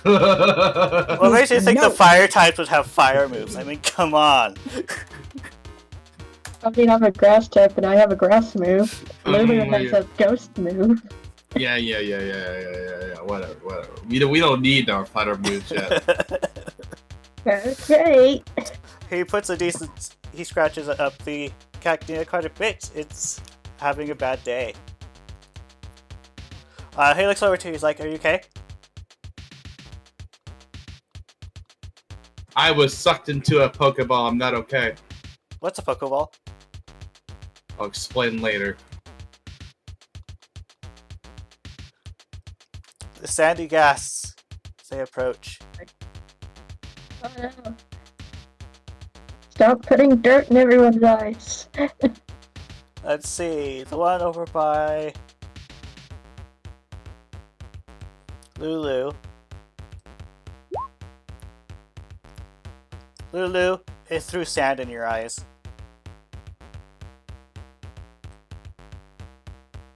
What makes you think No. the fire types would have fire moves? I mean, come on. I mean, I'm a grass type and I have a grass move. Lulu has a ghost move. Yeah. Whatever. We don't need our fighter moves yet. Okay. He puts a decent... He scratches up the Cacnea quite a bit. It's having a bad day. He looks over to you. He's like, "Are you okay?" I was sucked into a Pokeball. I'm not okay. What's a Pokeball? I'll explain later. The sandy gas. They approach. Oh, no. Stop putting dirt in everyone's eyes. Let's see. The one over by Lulu. Lulu, it threw sand in your eyes.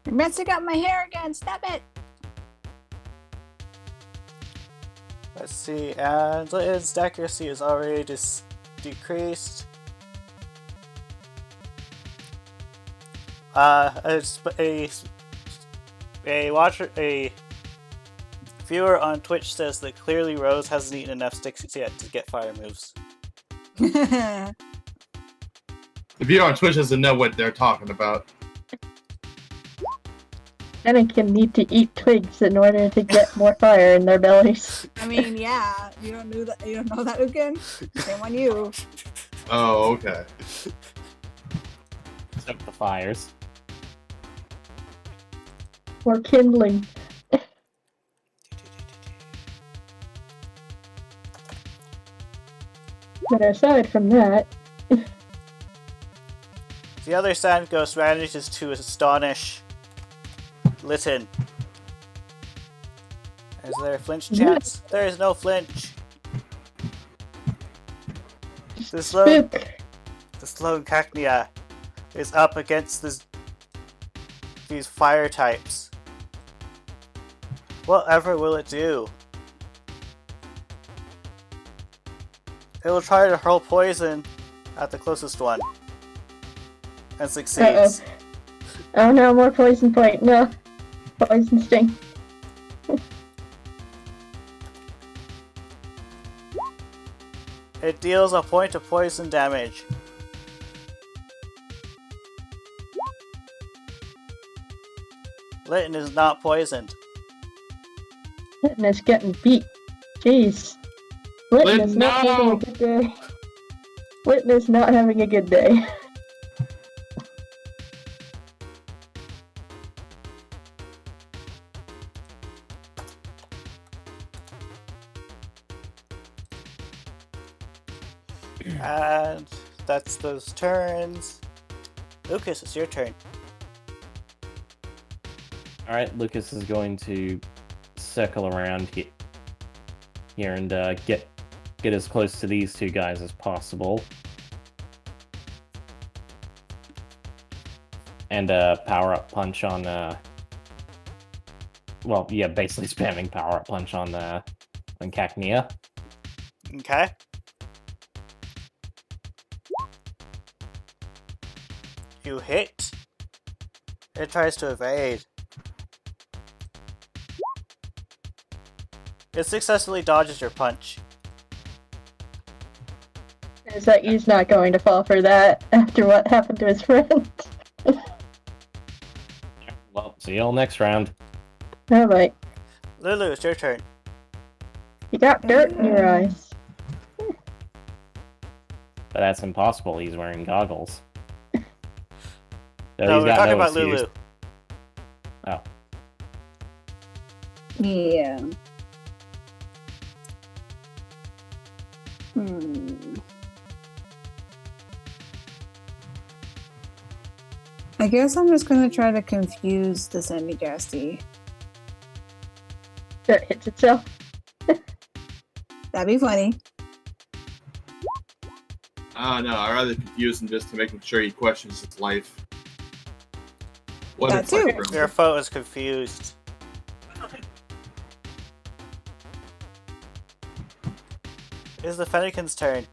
You're messing up my hair again. Stop it. Let's see, and its accuracy is already decreased. A viewer on Twitch says that clearly Rose hasn't eaten enough sticks yet to get fire moves. The viewer on Twitch doesn't know what they're talking about. Anakin need to eat twigs in order to get more fire in their bellies. I mean, yeah. You don't know that. You don't know that, Ukin? Shame on you. Oh, okay. Except the fires. Or kindling. But aside from that, The other sand ghost manages to astonish Litton. Is there a flinch chance? There is no flinch. The slow Cacnea is up against these fire types. Whatever will it do? It will try to hurl poison at the closest one. And succeeds. oh no, more poison point. No. Poison sting. It deals a point of poison damage. Litton is not poisoned. Litton is getting beat. Jeez. Litton is not having a good day. Litton is not having a good day. And that's those turns. Lucas, it's your turn. Alright, Lucas is going to circle around here and get as close to these two guys as possible. And power-up punch on, well, yeah, basically spamming power-up punch on Cacnea. Okay. You hit. It tries to evade. It successfully dodges your punch. Is that he's not going to fall for that after what happened to his friend? Well, see you all next round. Alright. Lulu, it's your turn. You got dirt in your eyes. But that's impossible, he's wearing goggles. So No, he's we're got talking no about excuse. Lulu. Oh. Yeah. I guess I'm just gonna try to confuse the semi-gasty. Dirt hits itself. That'd be funny. No, I'd rather confuse him just to make sure he questions his life. What That if, like, too. from- Your foe is confused. It's the Fennekin's turn.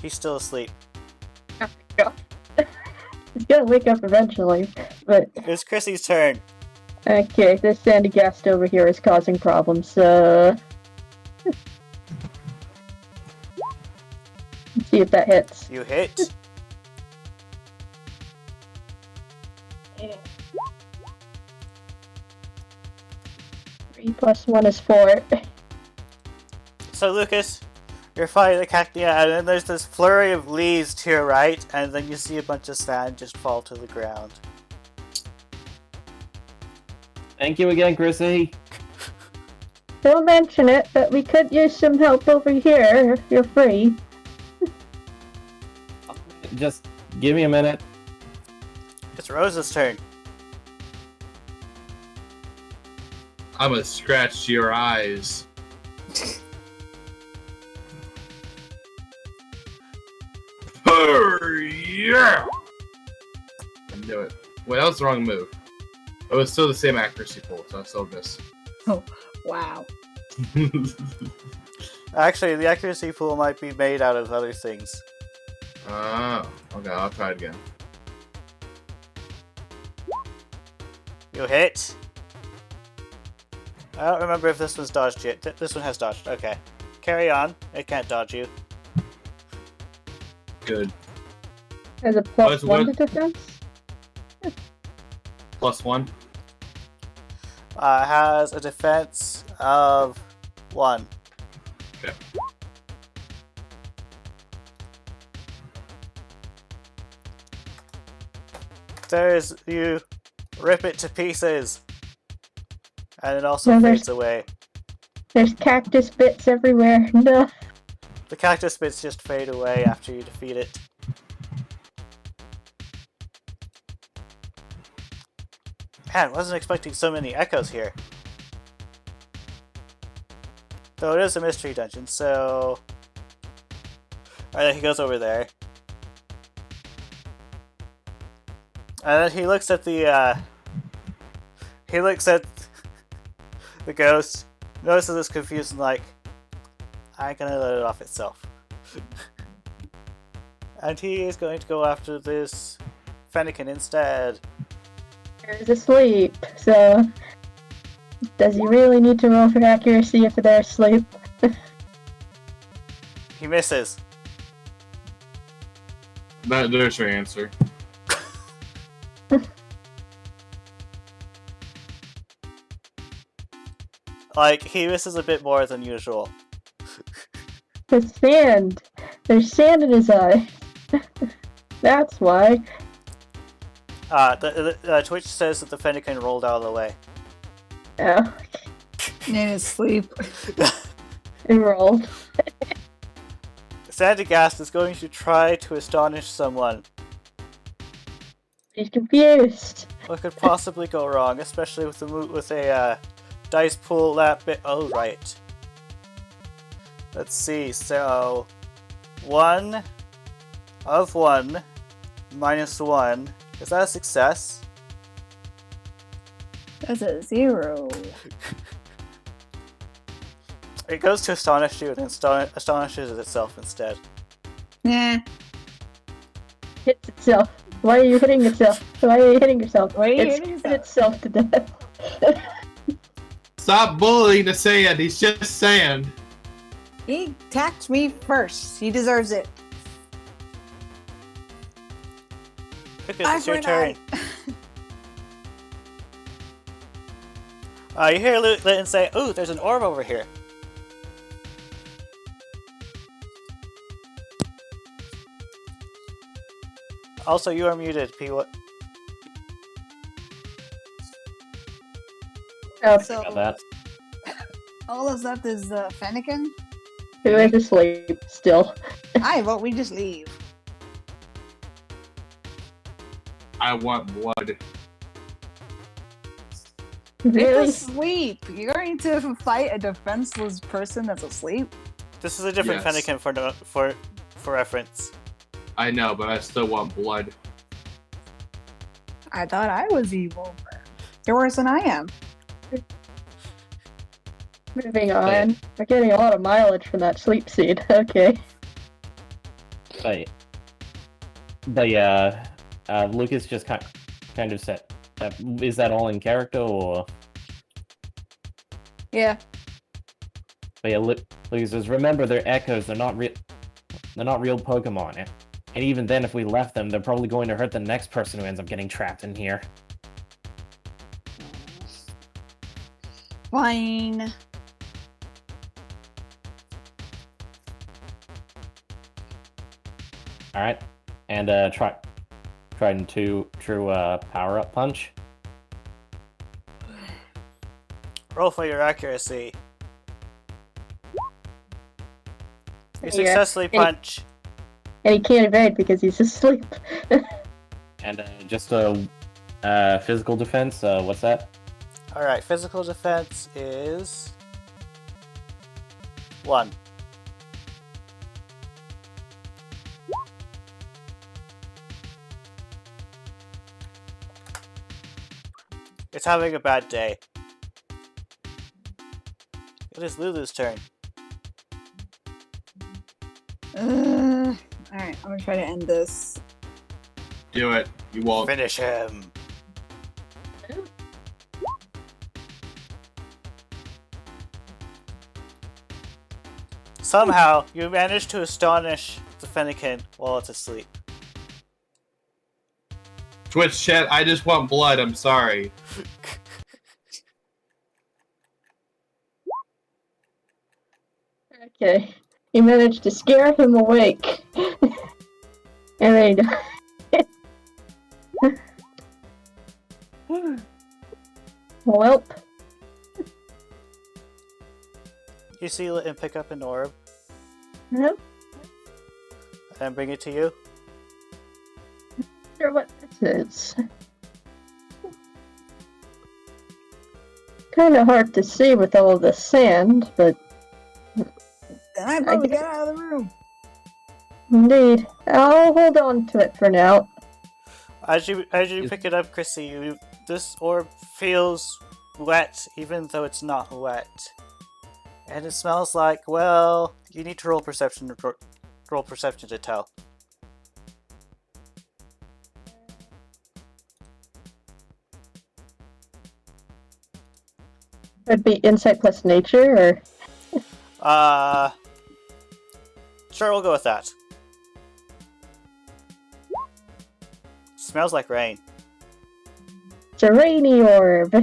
He's still asleep. Oh my god. He's gonna wake up eventually, but It's Chrissy's turn. okay, this sandy ghast over here is causing problems, Let's see if that hits. You hit. 3 plus 1 is 4. So Lucas, you're fighting the Cacnea, and then there's this flurry of leaves to your right, and then you see a bunch of sand just fall to the ground. Thank you again, Chrissy. Don't mention it, but we could use some help over here if you're free. Just give me a minute. It's Rose's turn. I'm gonna scratch your eyes. Yeah! I knew it. Wait, that was the wrong move. It was still the same accuracy pool, so I still miss. Wow. Actually, the accuracy pool might be made out of other things. Oh, okay, I'll try it again. You hit. I don't remember if this one's dodged yet. This one has dodged. Okay. Carry on. It can't dodge you. Good. There's a plus What? 1 to defense? +1. Has a defense of 1. Okay. There's you rip it to pieces. And it also No, there's- fades away. There's cactus bits everywhere. No. The cactus bits just fade away after you defeat it. Man, wasn't expecting so many echoes here. Though it is a mystery dungeon, so... Alright, he goes over there. And then he looks at the, He looks at the ghost, notices it's confused and like, I'm gonna let it off itself. And he is going to go after this Fennekin instead. He's asleep, so... Does he really need to roll for accuracy if they're asleep? He misses. There's your answer. Like, he misses a bit more than usual. The sand. There's sand in his eye. That's why. Twitch says that the Fennekin rolled out of the way. Oh, In his sleep. it rolled. Sandygast is going to try to astonish someone. He's confused. What could possibly go wrong, especially with a dice pool that bit? Oh, right. Let's see. So, 1 of 1 minus 1. Is that a success? That's a 0. It goes to astonish you and then astonishes itself instead. Nah. Hits itself. Why are you hitting itself? Why are you hitting yourself? Why are you It's hitting hit yourself? itself to death. Stop bullying the sand. He's just sand. He attacked me first. He deserves it. Lucas, it's your turn. You hear Lytton say, "Ooh, there's an orb over here." Also, you are muted, P. What? Oh, So, Got that. all that's left is Fennekin. who is asleep still? I vote we just leave. I want blood. Really? It's asleep. You're going to fight a defenseless person that's asleep? This is a different Yes. Fennekin for reference. I know, but I still want blood. I thought I was evil. You're worse than I am. Moving on. We're getting a lot of mileage from that sleep seed. Okay. But yeah, Lucas just kind of said, is that all in character or? Yeah. But yeah, Lucas says, remember they're echoes. They're not real. They're not real Pokemon. And even then, if we left them, they're probably going to hurt the next person who ends up getting trapped in here. Fine. All right, and Trident 2 true power up punch. Roll for your accuracy. You Yeah, successfully punch. And he can't evade because he's asleep. And just a physical defense. What's that? Alright, physical defense is 1. It's having a bad day. It is Lulu's turn. Alright, I'm gonna try to end this. Do it. You won't. Finish him. Somehow, you manage to astonish the Fennekin while it's asleep. Twitch chat, I just want blood. I'm sorry. Okay. You managed to scare him awake. And then he died. Welp. You see Lytton pick up an orb Nope. and bring it to you. Sure what this is. Kind of hard to see with all of the sand, but Then I probably get out of the room. indeed. I'll hold on to it for now. As you pick it up, Chrissy, this orb feels wet, even though it's not wet, and it smells like, well, you need to roll perception to tell. It'd be insight plus nature, or Sure, we'll go with that. Smells like rain. it's a rainy orb.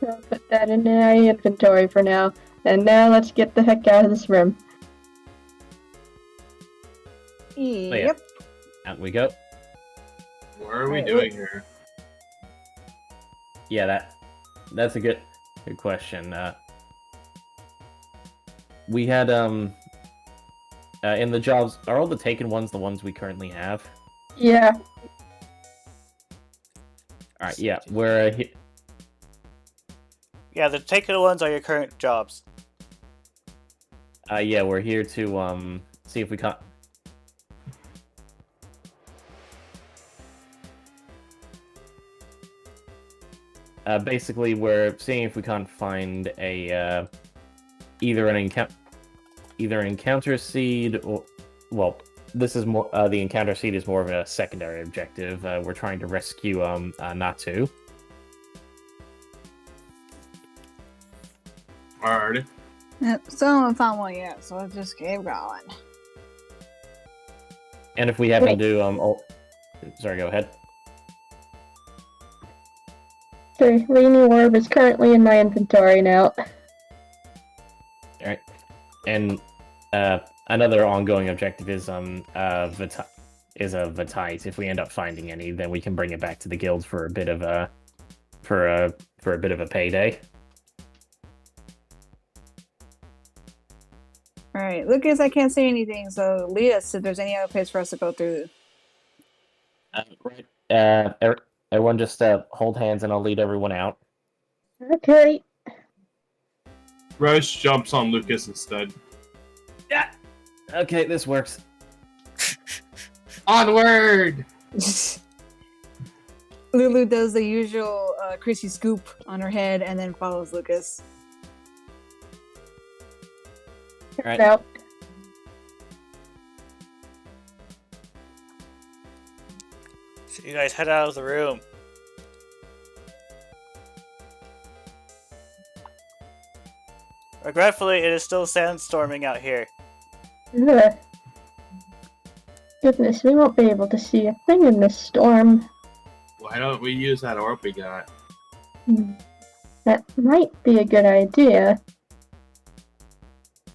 I'll put that in my inventory for now. And now let's get the heck out of this room. Yep. Out we go. What are we Wait, doing here? Yeah, that's a good question. We had in the jobs, are all the taken ones the ones we currently have? Yeah. All right, yeah, we're Yeah, the taken ones are your current jobs. yeah, we're here to see if we can. Basically, we're seeing if we can't find a either an encounter seed or, well, this is more the encounter seed is more of a secondary objective. We're trying to rescue Natu. Alright. Still haven't found one yet, so let's just keep going. And if we happen to sorry, go ahead. The rainy orb is currently in my inventory now. Alright. And another ongoing objective is Vitite. If we end up finding any, then we can bring it back to the guild for a bit of a payday. Alright, Lucas, I can't see anything, so lead us if there's any other place for us to go through. Right. Everyone just hold hands and I'll lead everyone out. Okay. Roche jumps on Lucas instead. Yeah. Okay, this works. Onward! Lulu does the usual Chrissy scoop on her head and then follows Lucas. Right. Out. So you guys head out of the room. Regretfully, it is still sandstorming out here. Ugh. Goodness, we won't be able to see a thing in this storm. Why don't we use that orb we got? That might be a good idea.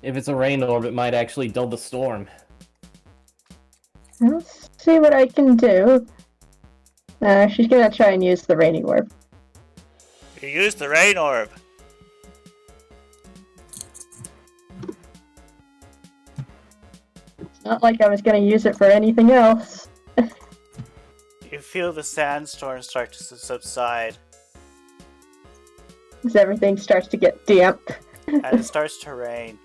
If it's a rain orb, it might actually dull the storm. I'll see what I can do. She's gonna try and use the rainy orb. You use the rain orb. It's not like I was gonna use it for anything else. You feel the sandstorm start to subside, As everything starts to get damp. and it starts to rain.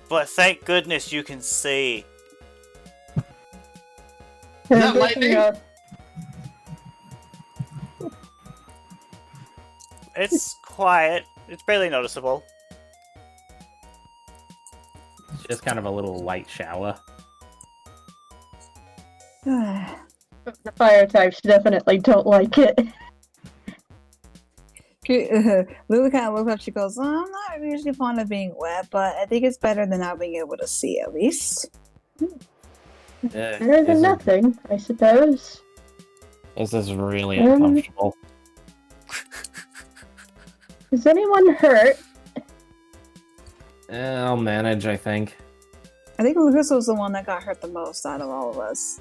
But thank goodness you can see. Is that lightning? It's quiet. It's barely noticeable. It's just kind of a little light shower. The fire types definitely don't like it. Lulu kind of looks up. She goes, I'm not usually fond of being wet, but I think it's better than not being able to see at least. Better than nothing, I suppose. This is really uncomfortable. Is anyone hurt? I'll manage, I think. I think Lucas was the one that got hurt the most out of all of us.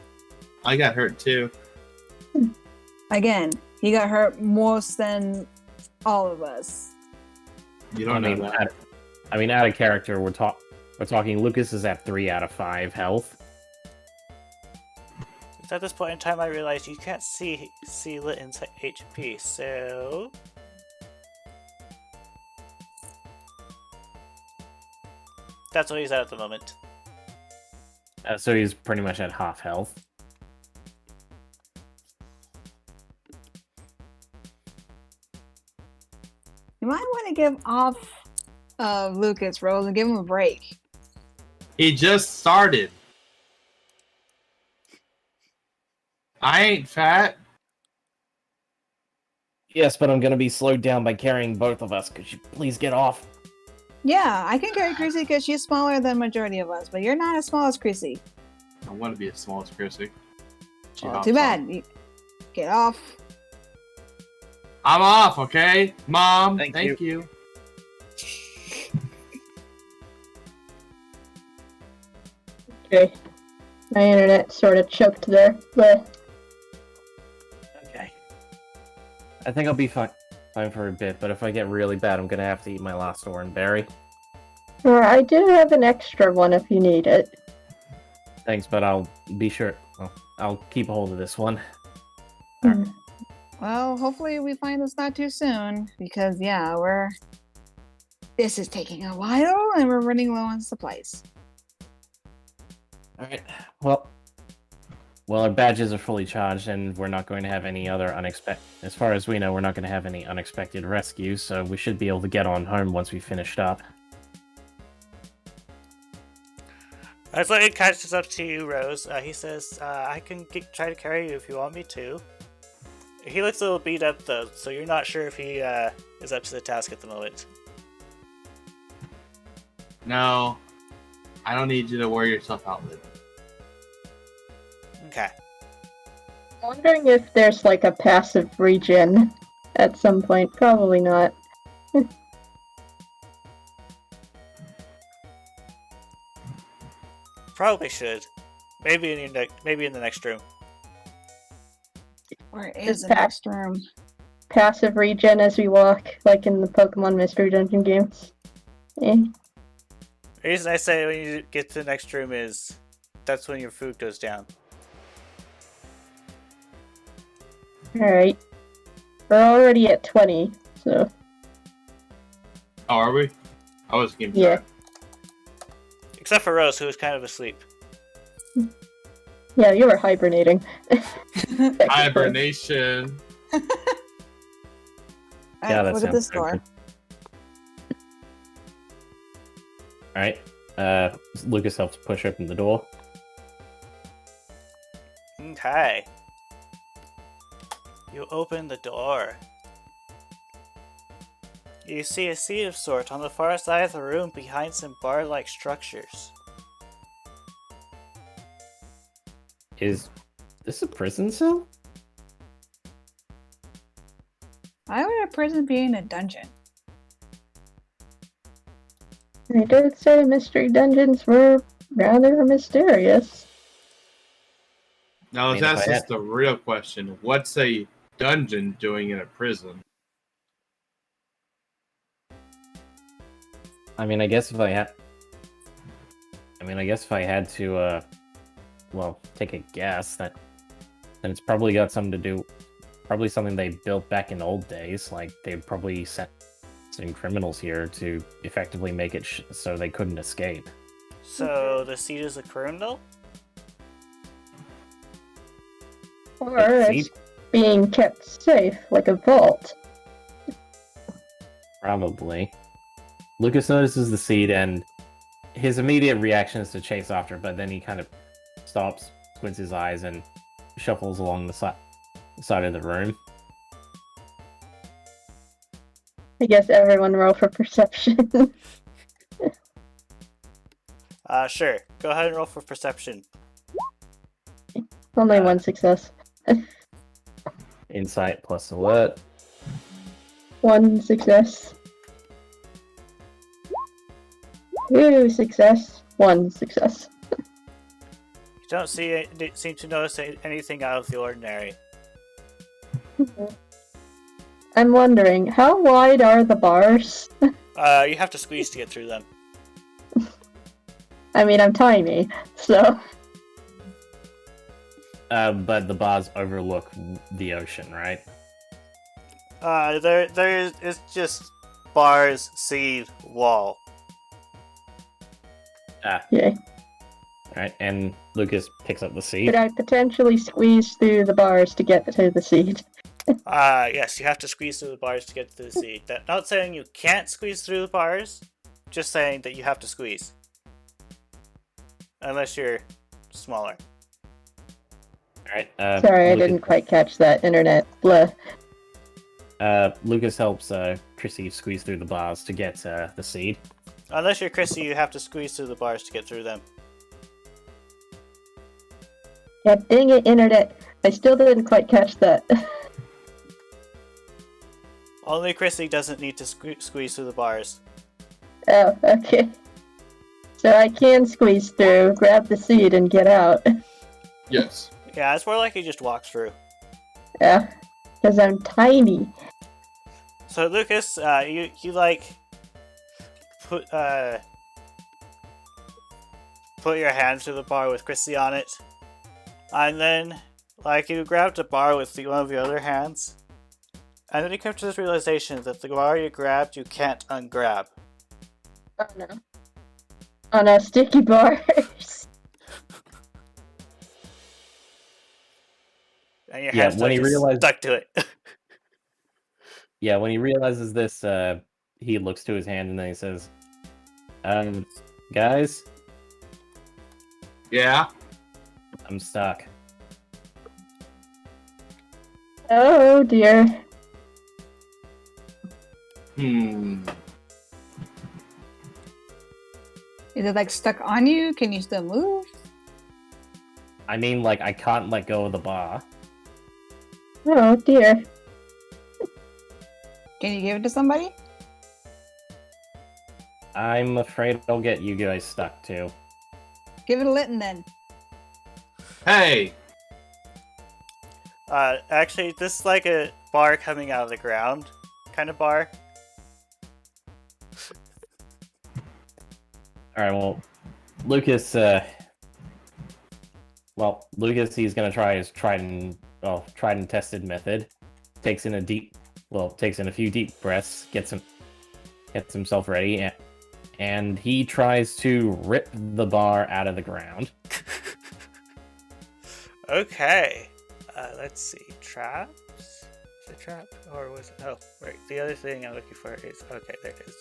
I got hurt too. Again, he got hurt most than all of us. You don't know that. Out of character, we're talking. Lucas is at 3 out of 5 health. At this point in time, I realized you can't see Litton's HP, so that's what he's at the moment. So he's pretty much at half health. You might want to give off Lucas, Rose, and give him a break. He just started. I ain't fat. Yes, but I'm gonna be slowed down by carrying both of us. Could you please get off? Yeah, I can carry Chrissy because she's smaller than majority of us, but you're not as small as Chrissy. I want to be as small as Chrissy. Well, too bad. Get off. I'm off, okay? Mom, Thank thank you. Okay. My internet sort of choked there, but Okay. I think I'll be fine for a bit, but if I get really bad, I'm gonna have to eat my last orange berry. I do have an extra one if you need it. Thanks, but I'll be sure. Well, I'll keep a hold of this one. Mm. Well, hopefully we find this not too soon, because yeah, this is taking a while, and we're running low on supplies. All right. Well, our badges are fully charged, and we're not going to have any other unexpected. As far as we know, we're not going to have any unexpected rescues, so we should be able to get on home once we finished up. As it catches up to you, Rose, he says, I can try to carry you if you want me to. He looks a little beat up, though, so you're not sure if he is up to the task at the moment. No, I don't need you to wear yourself out, Liv. Okay. I'm wondering if there's like a passive regen at some point. Probably not. Probably should. Maybe in the next room. Where Just is the pack. next room? Passive regen as we walk, like in the Pokemon Mystery Dungeon games. Eh. The reason I say when you get to the next room is that's when your food goes down. Alright. We're already at 20, so Oh, are we? I was getting yeah. Except for Rose, who was kind of asleep. Yeah, you were hibernating. Hibernation. Yeah, that Look at sounds this so door. good. Alright, Lucas helps push open the door. Okay. You open the door. You see a seat of sort on the far side of the room behind some bar-like structures. Is this a prison cell? Why would a prison be in a dungeon? I did say mystery dungeons were rather mysterious. Now, I mean, that's if I just the real question. What's a dungeon doing in a prison? I mean, I guess if I had to, well, take a guess, then it's probably got something to do, probably something they built back in old days. Like they probably sent criminals here to effectively make it so they couldn't escape. So the seat is a criminal? Or Wait, it's being kept safe, like a vault. Probably. Lucas notices the seed, and his immediate reaction is to chase after, but then he kind of stops, squints his eyes, and shuffles along the side of the room. I guess everyone roll for perception. Sure. Go ahead and roll for perception. Only one success. Insight plus alert. One success. 2 success. 1 success. You don't seem to notice anything out of the ordinary. I'm wondering, how wide are the bars? You have to squeeze to get through them. I mean, I'm tiny, so... But the bars overlook the ocean, right? It's just bars, seed, wall. Yeah. Alright, and Lucas picks up the seed. Could I potentially squeeze through the bars to get to the seed? Yes, you have to squeeze through the bars to get to the seed. Not saying you can't squeeze through the bars, just saying that you have to squeeze. Unless you're smaller. Alright, Sorry, I didn't quite catch that internet. Blah. Lucas helps Chrissy squeeze through the bars to get the seed. Unless you're Chrissy, you have to squeeze through the bars to get through them. Yeah, dang it, internet. I still didn't quite catch that. Only Chrissy doesn't need to squeeze through the bars. Oh, okay. So I can squeeze through, grab the seed, and get out. Yes. Yeah, it's more like he just walks through. Yeah, because I'm tiny. So Lucas, you like put your hand to the bar with Chrissy on it, and then like you grabbed a bar with one of your other hands, and then you come to this realization that the bar you grabbed you can't ungrab. Oh no. Oh no, sticky bars. And your Yeah, hand's when he realized- stuck to it. Yeah, when he realizes this, he looks to his hand and then he says, guys, Yeah. I'm stuck. Oh dear. Hmm. Is it like stuck on you? Can you still move? I mean, like, I can't let go of the bar. Oh dear. Can you give it to somebody? I'm afraid I'll get you guys stuck too. Give it a Litton then. Hey. Actually, this is like a bar coming out of the ground kind of bar. Alright, well, Lucas, Lucas, he's gonna try his tried and tested method. Takes in a few deep breaths, gets himself ready, and he tries to rip the bar out of the ground. Okay. Let's see. Traps? Is it trap? Or was it? Oh, right. The other thing I'm looking for is. Okay, there it is.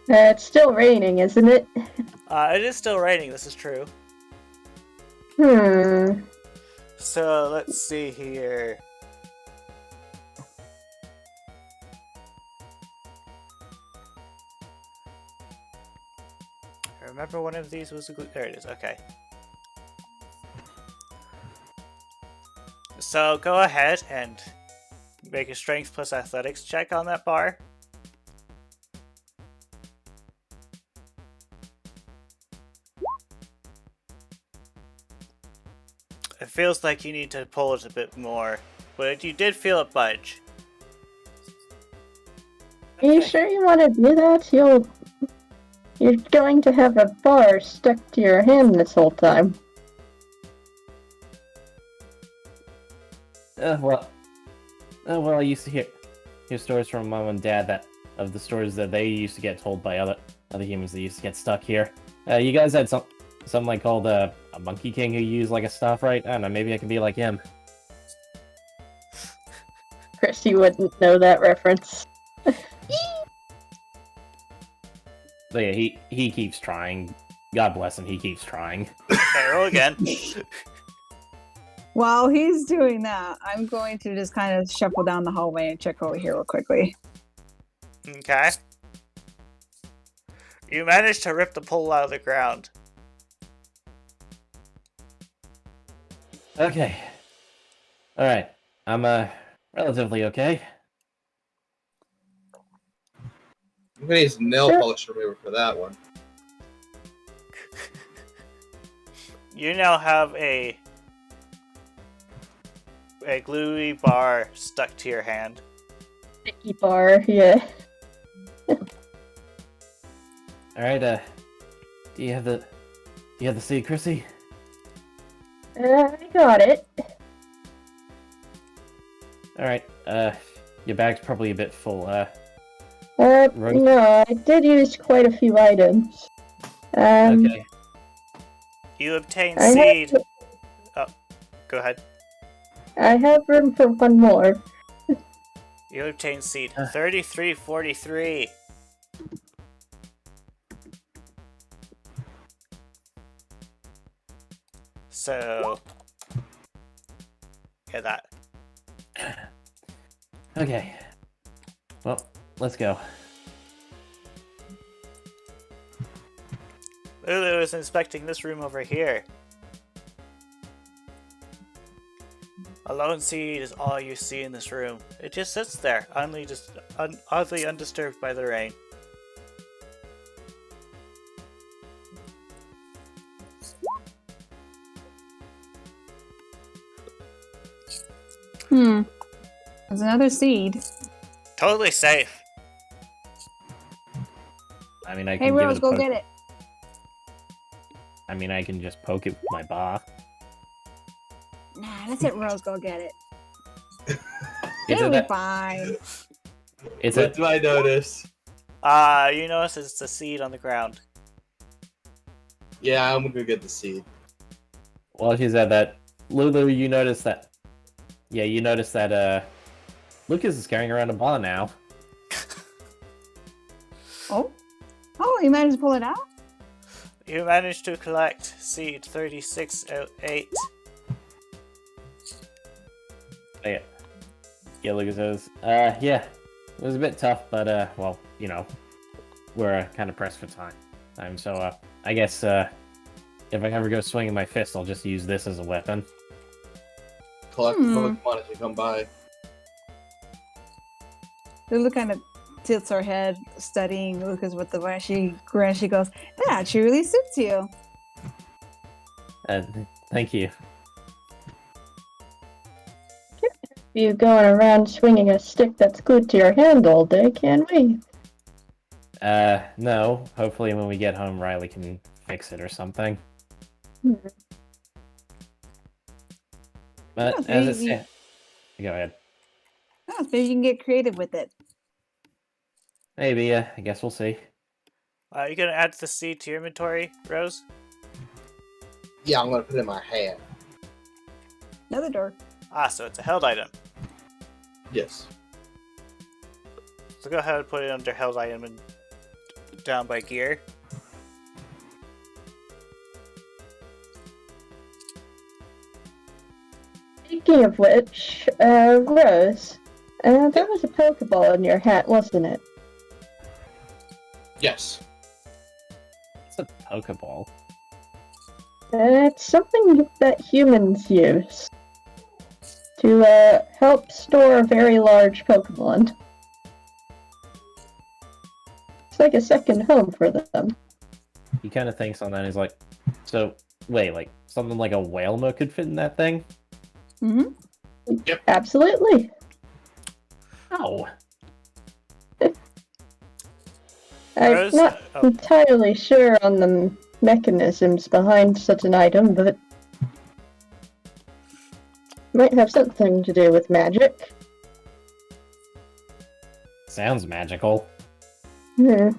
It's still raining, isn't it? It is still raining, this is true. So, let's see here. I remember one of these was a there it is, okay. So, go ahead and make a strength plus athletics check on that bar. It feels like you need to pull it a bit more, but you did feel it budge. Are you sure you want to do that? You're going to have a bar stuck to your hand this whole time. I used to hear stories from Mom and Dad of the stories that they used to get told by other humans that used to get stuck here. You guys had something like called a Monkey King who used like a staff, right? I don't know, maybe I can be like him. Christy wouldn't know that reference. But yeah, he keeps trying. God bless him, he keeps trying. Okay, roll again. While he's doing that, I'm going to just kind of shuffle down the hallway and check over here real quickly. Okay. You managed to rip the pole out of the ground. Okay. Alright. I'm relatively okay. I'm gonna use nail polish remover for that one. You now have a gluey bar stuck to your hand. Sticky bar, yeah. Alright, do you have the seed, Chrissy? I got it. Alright, your bag's probably a bit full, Right. Right. No, I did use quite a few items. okay. You obtain I seed. have, Oh, go ahead. I have room for one more. You obtain seed 3343. So, get that. Okay. Well, let's go. Lulu is inspecting this room over here. A lone seed is all you see in this room. It just sits there, oddly undisturbed by the rain. There's another seed. Totally safe. I mean, I Hey, can give Rose, it a go poke. get it. I mean, I can just poke it with my bar. Nah, let's let Rose go get it. Is It'll it be a, fine. is What it? do I notice? You notice it's a seed on the ground. Yeah, I'm gonna go get the seed. Well, she's at that. Lulu, you notice that? Yeah, you notice that. Lucas is carrying around a bar now. Oh? Oh, you managed to pull it out? You managed to collect seed 3608. Yeah. Yeah, Lucas says. Yeah, it was a bit tough, but well, you know, we're kind of pressed for time. So I guess if I ever go swinging my fist, I'll just use this as a weapon. Collect the Pokemon as you come by. Lulu kind of tilts her head, studying Lucas with the washy grin. She goes, that actually really suits you. Thank you. You going around swinging a stick that's glued to your hand all day, can we? No. Hopefully, when we get home, Riley can fix it or something. But Yeah, as maybe- it stands, go ahead. Oh, maybe you can get creative with it. Maybe. I guess we'll see. You gonna add the seed to your inventory, Rose? Yeah, I'm gonna put it in my hand. Another door. So it's a held item. Yes. So go ahead and put it under held item and down by gear. Speaking of which, Rose, there was a Pokeball in your hat, wasn't it? Yes. It's a Pokeball. It's something that humans use to help store very large Pokemon. It's like a second home for them. He kind of thinks on that. He's like, so wait, like something like a whale mo could fit in that thing? Mm-hmm. Absolutely. Oh. I'm Rose? not Oh. entirely sure on the mechanisms behind such an item, but might have something to do with magic. Sounds magical. Hmm.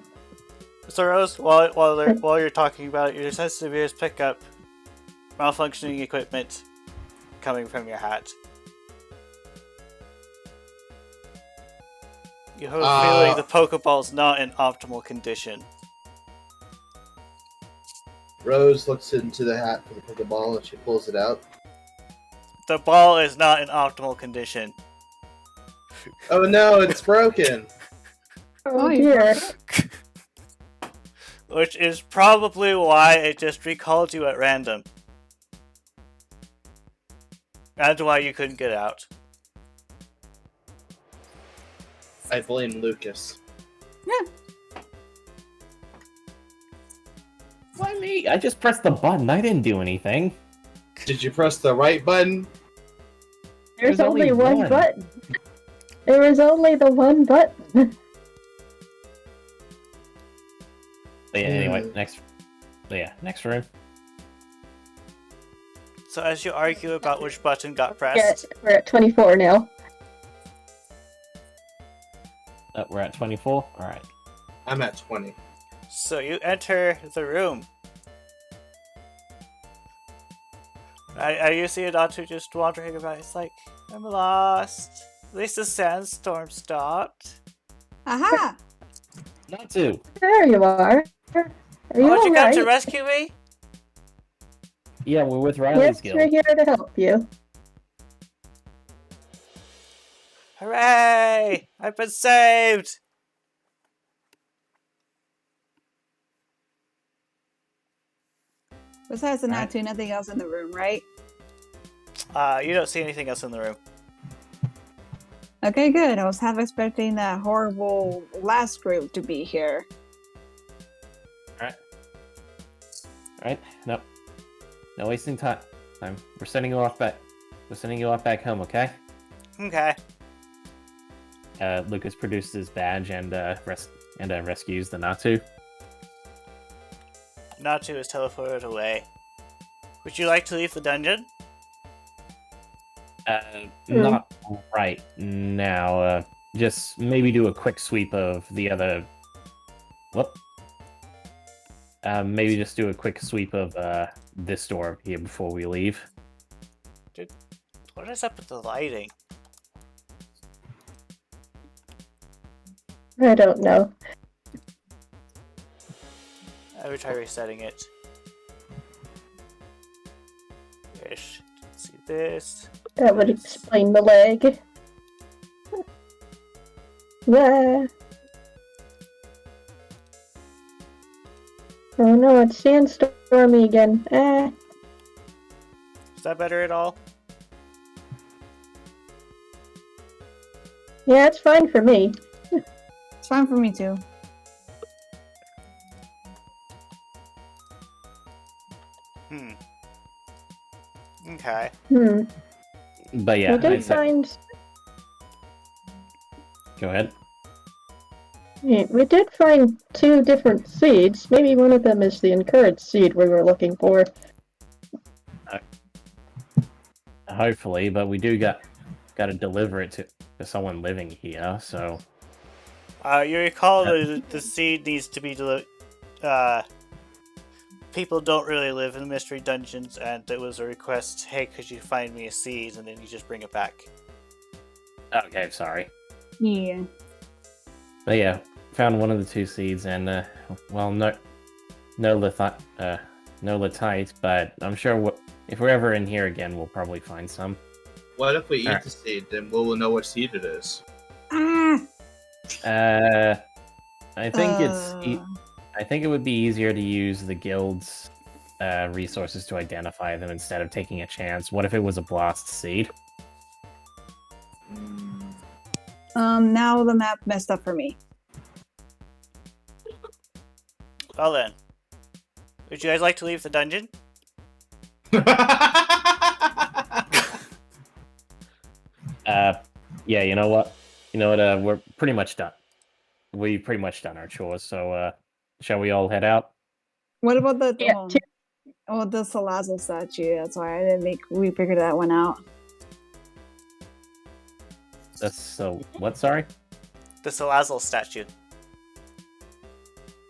So Rose, while you're talking about it, your sensitive ears pick up malfunctioning equipment coming from your hat. You have a feeling the Pokeball's not in optimal condition. Rose looks into the hat for the Pokeball and she pulls it out. The ball is not in optimal condition. Oh no, it's broken! Oh you dear. Which is probably why it just recalled you at random. And why you couldn't get out. I blame Lucas. Why me? I just pressed the button. I didn't do anything. Did you press the right button? There's There's only only one one. button. There was only the one button. But yeah, anyway, next room. So as you argue about which button got Yeah, pressed, we're at 24 now. Oh, we're at 24. All right. I'm at 20. so you enter the room. You see Adatu just wandering about. He's like, I'm lost. At least the sandstorm stopped. Aha! Not to. There you are. Are you Why'd you come alright? to rescue me? Yeah, we're with Riley's Yes, guild. we're here to help you. Hooray! I've been saved! Besides the Right. Natu, nothing else in the room, right? You don't see anything else in the room. Okay, good. I was half expecting that horrible last group to be here. Alright, no wasting time. We're sending you off back. We're sending you off back home, okay? Okay. Lucas produces his badge and rescues the Natu. Natu is teleported away. Would you like to leave the dungeon? Not right now. Just maybe do a quick sweep of the other. Whoop. Maybe just do a quick sweep of this door here before we leave. What is up with the lighting? I don't know. I would try resetting it. Ish. See this. That would explain the lag. Yeah. Oh no, it's sandstormy again. Is that better at all? Yeah, it's fine for me. It's fine for me too. Okay. But yeah, We did find. Go ahead. Yeah, we did find 2 different seeds. Maybe one of them is the encouraged seed we were looking for. Hopefully, but we do got to deliver it to someone living here. So. You recall the seed needs to be people don't really live in mystery dungeons, and it was a request, hey, could you find me a seed, and then you just bring it back. Okay, sorry. Yeah. But yeah, found one of the 2 seeds, and well, no latite, but I'm sure if we're ever in here again, we'll probably find some. What if we eat the seed? Then we'll know what seed it is. Ah! I think I think it would be easier to use the guild's resources to identify them instead of taking a chance. What if it was a blast seed? Now the map messed up for me. Well then, would you guys like to leave the dungeon? Yeah, you know what? We're pretty much done. We've pretty much done our chores, so shall we all head out? What about the Yeah, the Salazar statue? That's why I didn't think we figured that one out. What, sorry? The Salazzle statue.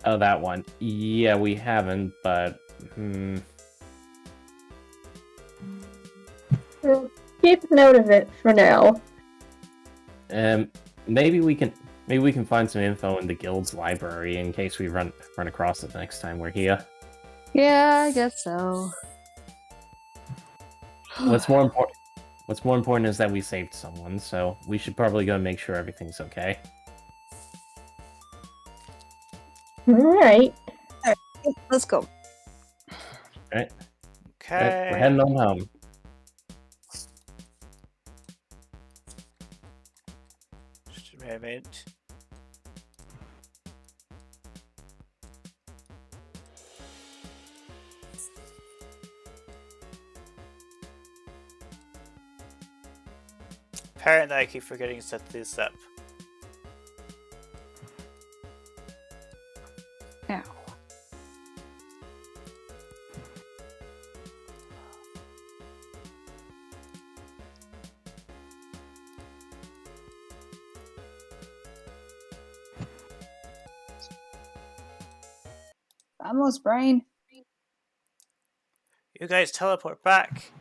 Oh, that one. Yeah, we haven't, but We'll keep note of it for now. maybe we can find some info in the guild's library in case we run across it next time we're here. Yeah, I guess so. What's more important is that we saved someone, so we should probably go and make sure everything's okay. Alright. Let's go. Alright. Okay. We're heading on home. Just a moment. Apparently I keep forgetting to set this up. Ow. Vamos, brain. You guys teleport back.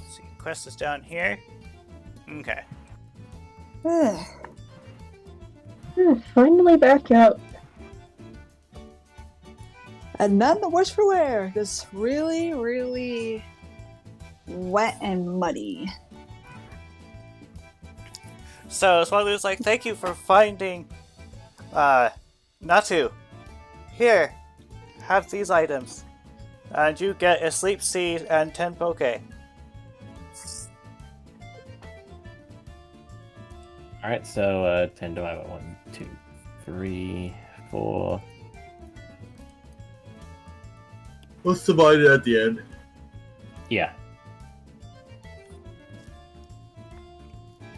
See, quest is down here. Okay. Finally back out. And none the worse for wear. Just really, really wet and muddy. So Swalu's like, thank you for finding Natu. Here, have these items. And you get a sleep seed and 10 poke. Alright, so 10 divided by 1, 2, 3, 4. Let's divide it at the end. Yeah.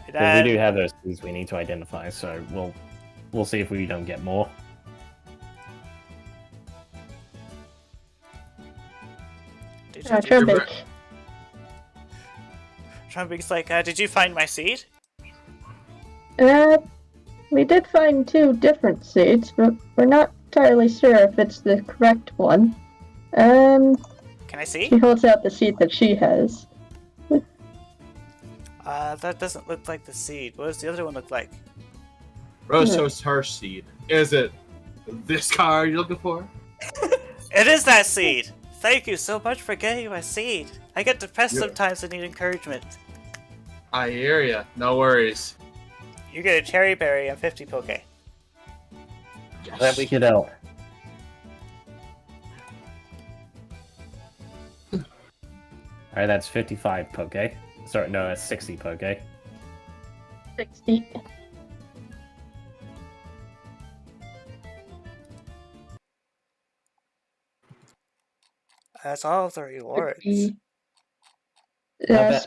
And Because we do have those things we need to identify, so we'll see if we don't get more. Did Trumpik. Trumpik's like, did you find my seed? We did find 2 different seeds, but we're not entirely sure if it's the correct one. Can I see? She holds out the seed that she has. That doesn't look like the seed. What does the other one look like? Rose shows her seed. Is it this card you're looking for? It is that seed! Thank you so much for getting my seed. I get depressed sometimes and need encouragement. I hear ya. No worries. You get a cherry berry and 50 poke. Yes. That we could help. Alright, that's 55 poke. Sorry, no, that's 60 poke. 60. That's all of the rewards. bet.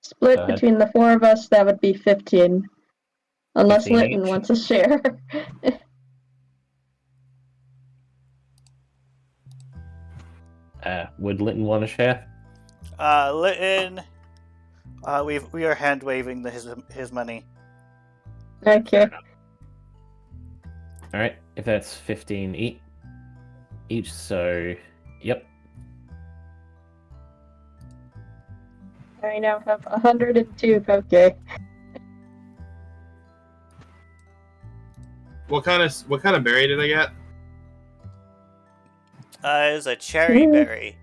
Split Go ahead. between the 4 of us, that would be 15. Unless 15 Litton each. wants a share. Would Litton want to share? Litton, we are hand waving his money. Okay. Alright, if that's 15 each, so yep. I now have 102 poke. What kind of berry did I get? It's a cherry berry.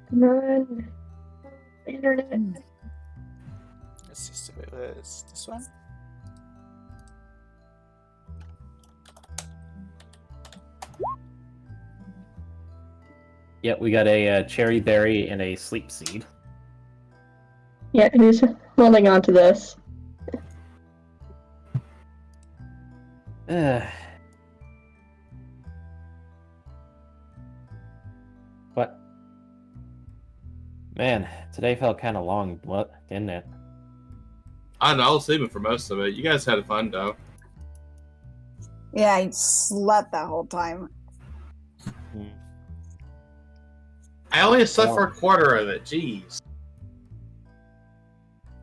Come on. Internet. Let's see, so it was this one? Yep, we got a cherry berry and a sleep seed. Yeah, who's holding on to this? What? Man, today felt kind of long, didn't it? I don't know. I was sleeping for most of it. You guys had fun though. Yeah, I slept that whole time. I only slept for a quarter of it. Jeez.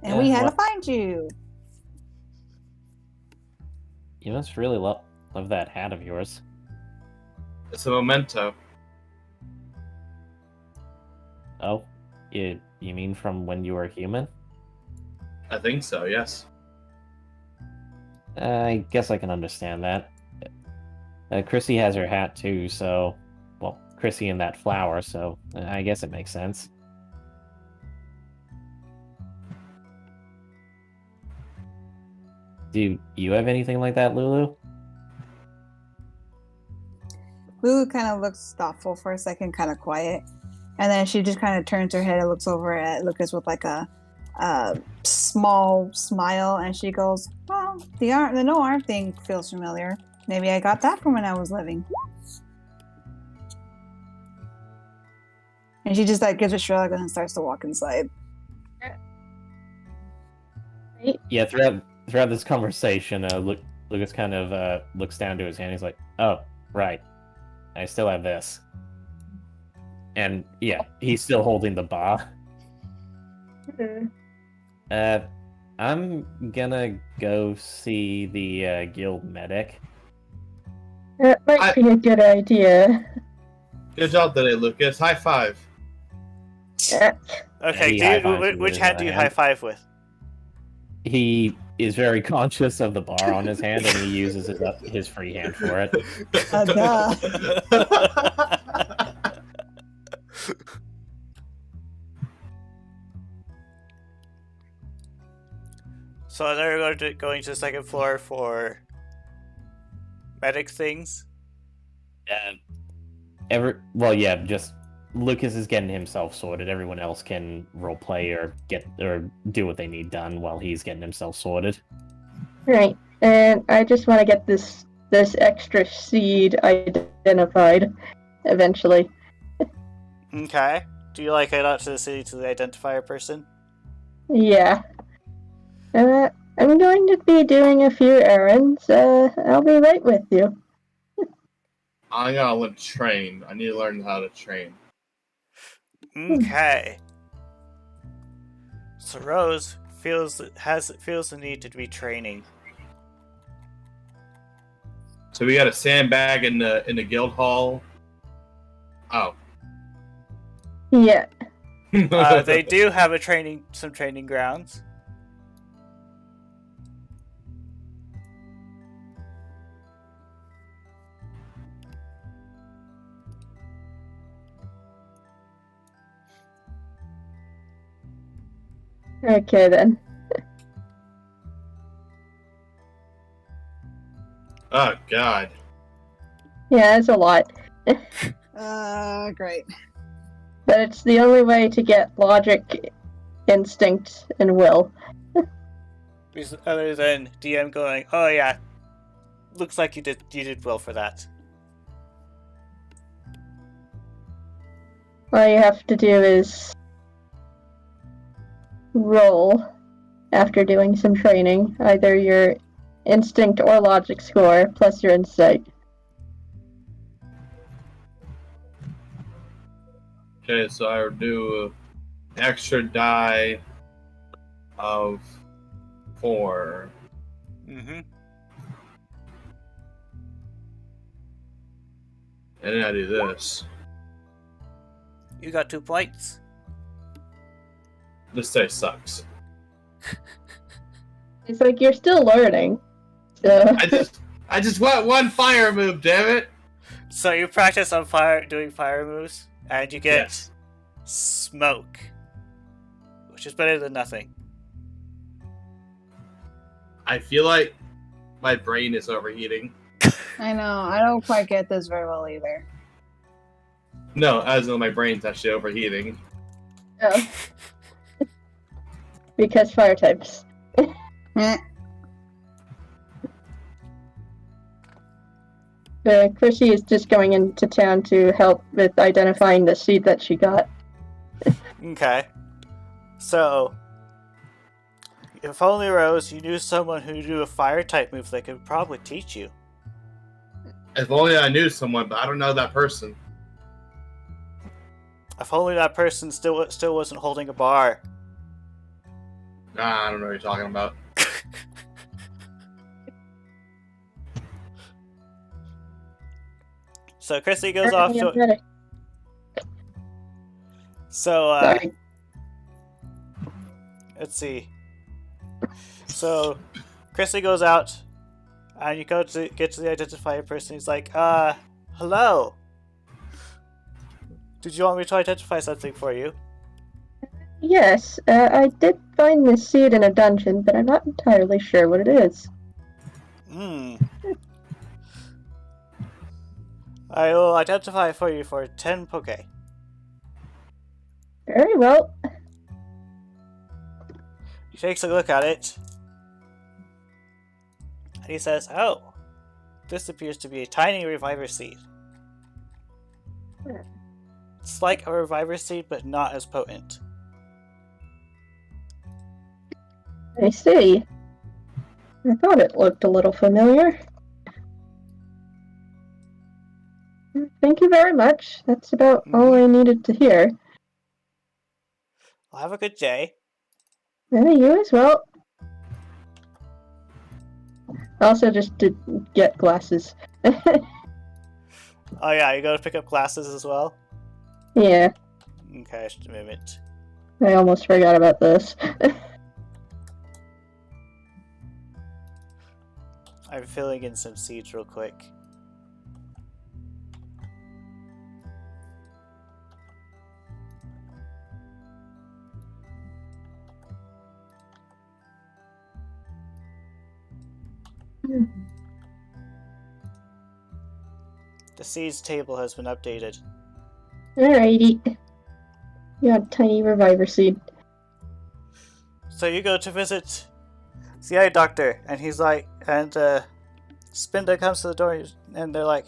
And Yeah, we had well- to find you. You must really love that hat of yours. It's a memento. Oh, you mean from when you were human? I think so. Yes. I guess I can understand that. Chrissy has her hat too, so... Well, Chrissy and that flower, so I guess it makes sense. Do you have anything like that, Lulu? Lulu kind of looks thoughtful for a second, kind of quiet. And then she just kind of turns her head and looks over at Lucas with like a small smile. And she goes, well, the no arm thing feels familiar. Maybe I got that from when I was living. And she just like gives a shrug and then starts to walk inside. Yeah, throughout this conversation, Lucas kind of looks down to his hand. He's like, "Oh, right, I still have this." And yeah, he's still holding the bar. I'm gonna go see the guild medic. That might be a good idea. Good job today, Lucas. High five. Yeah. Okay, He high-fives dude, you which with hand his do you hand. high five with? He is very conscious of the bar on his hand, and he uses his free hand for it. Duh. So they're going to the second floor for medic things. Just Lucas is getting himself sorted. Everyone else can roleplay or do what they need done while he's getting himself sorted. Right. And I just want to get this extra seed identified eventually. Okay. Do you head out to the city to the identifier person? Yeah. I'm going to be doing a few errands. I'll be right with you. I gotta learn to train. I need to learn how to train. Okay. So Rose feels the need to be training. So we got a sandbag in the guild hall. Oh. Yeah. They do have some training grounds. Okay then. Oh God. Yeah, it's a lot. Great. But it's the only way to get logic, instinct, and will. Other than DM going, oh yeah, looks like you did well for that. All you have to do is roll after doing some training, either your instinct or logic score plus your insight. Okay, so I would do extra die of 4. Mm-hmm. And then I do this. You got 2 points. This day sucks. It's like you're still learning. So. I just want one fire move, damn it! So you practice on doing fire moves, and you get smoke, which is better than nothing. I feel like my brain is overheating. I know. I don't quite get this very well either. No, as though my brain's actually overheating. Oh. Because fire types. Chrissy is just going into town to help with identifying the seed that she got. Okay. So, if only Rose, you knew someone who knew a fire type move that could probably teach you. If only I knew someone, but I don't know that person. If only that person still wasn't holding a bar. Nah, I don't know what you're talking about. So Chrissy goes off to... So, Sorry. let's see. So, Chrissy goes out, and you get to the identifier person. He's like, hello. Did you want me to identify something for you? Yes, I did find this seed in a dungeon, but I'm not entirely sure what it is. I will identify for you for 10 poke. Very well. He takes a look at it, and he says, oh, this appears to be a tiny reviver seed. It's like a reviver seed, but not as potent. I see. I thought it looked a little familiar. Thank you very much. That's about all I needed to hear. Well, have a good day. You as well. Also just to get glasses. Oh yeah, you gotta pick up glasses as well? Yeah, Okay, just a moment. I almost forgot about this. I'm filling in some seeds real quick. The seeds table has been updated. Alrighty. You got a tiny reviver seed. So you go to visit the eye doctor, and he's like, and Spinda comes to the door, and they're like,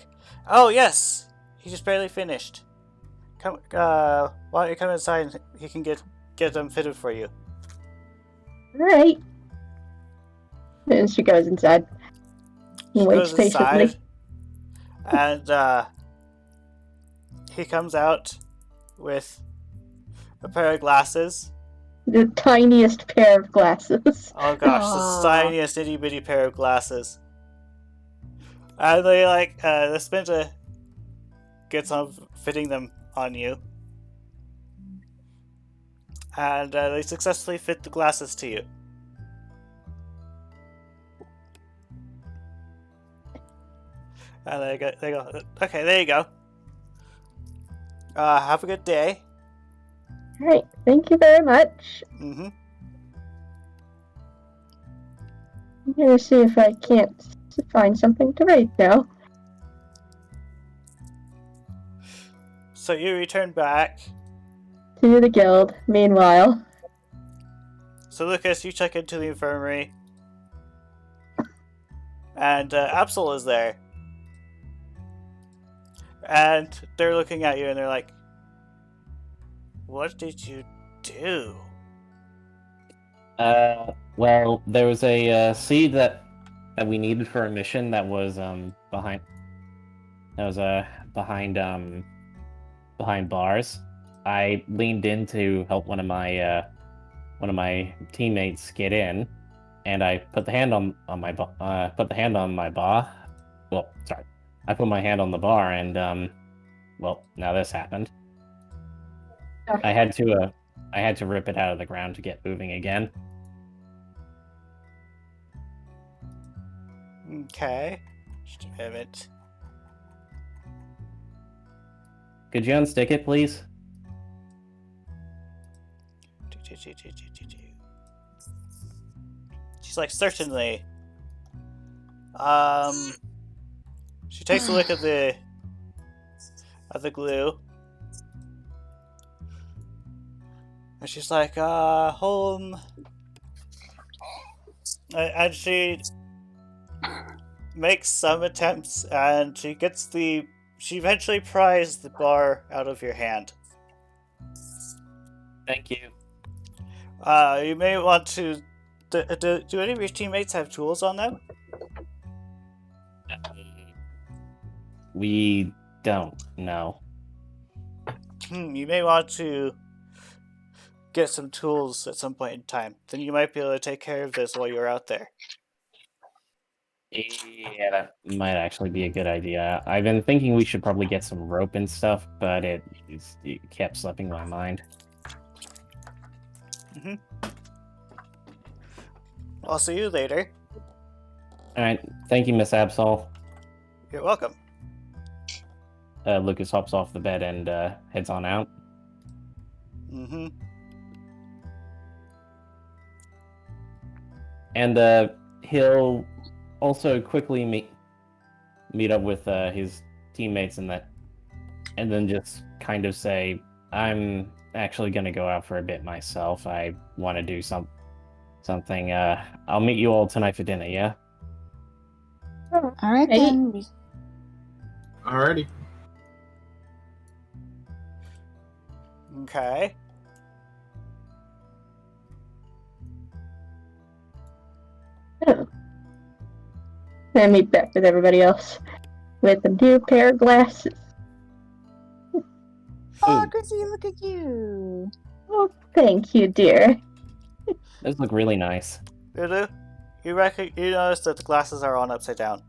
"Oh yes, he just barely finished. Come, why don't you come inside? And he can get them fitted for you." Alright. And she goes inside. She Waits goes patiently. inside, and he comes out with a pair of glasses. The tiniest pair of glasses. Oh gosh, Aww. the tiniest itty bitty pair of glasses. And they the Spinda gets on fitting them on you. And they successfully fit the glasses to you. And they go, okay, there you go. Have a good day. Alright, thank you very much. Mm-hmm. I'm gonna see if I can't find something to write now. So you return back. To the guild, meanwhile. So Lucas, you check into the infirmary. And Absol is there. And they're looking at you and they're like, "What did you do?" Well, there was a seed that we needed for a mission that was behind. That was behind bars. I leaned in to help one of my teammates get in, and I put the hand on my bar. Well, sorry, I put my hand on the bar, and well, now this happened. I had to rip it out of the ground to get moving again. Okay. Just a minute. Could you unstick it, please? She's like, certainly. She takes a look at the glue. And she's like, home. And she makes some attempts, and she eventually pries the bar out of your hand. Thank you. You may want to. Do any of your teammates have tools on them? We don't know. You may want to get some tools at some point in time. Then you might be able to take care of this while you're out there. Yeah, that might actually be a good idea. I've been thinking we should probably get some rope and stuff, but it kept slipping my mind. I'll see you later. Alright, thank you, Miss Absol. You're welcome. Lucas hops off the bed and heads on out. And he'll also quickly meet up with his teammates and then just kind of say, "I'm actually gonna go out for a bit myself. I want to do something. I'll meet you all tonight for dinner. Yeah." All right then. Alrighty. Okay. Oh. Then meet back with everybody else with a new pair of glasses. Oh, Chrissy, look at you. Oh, thank you, dear. Those look really nice. You do? You notice that the glasses are on upside down.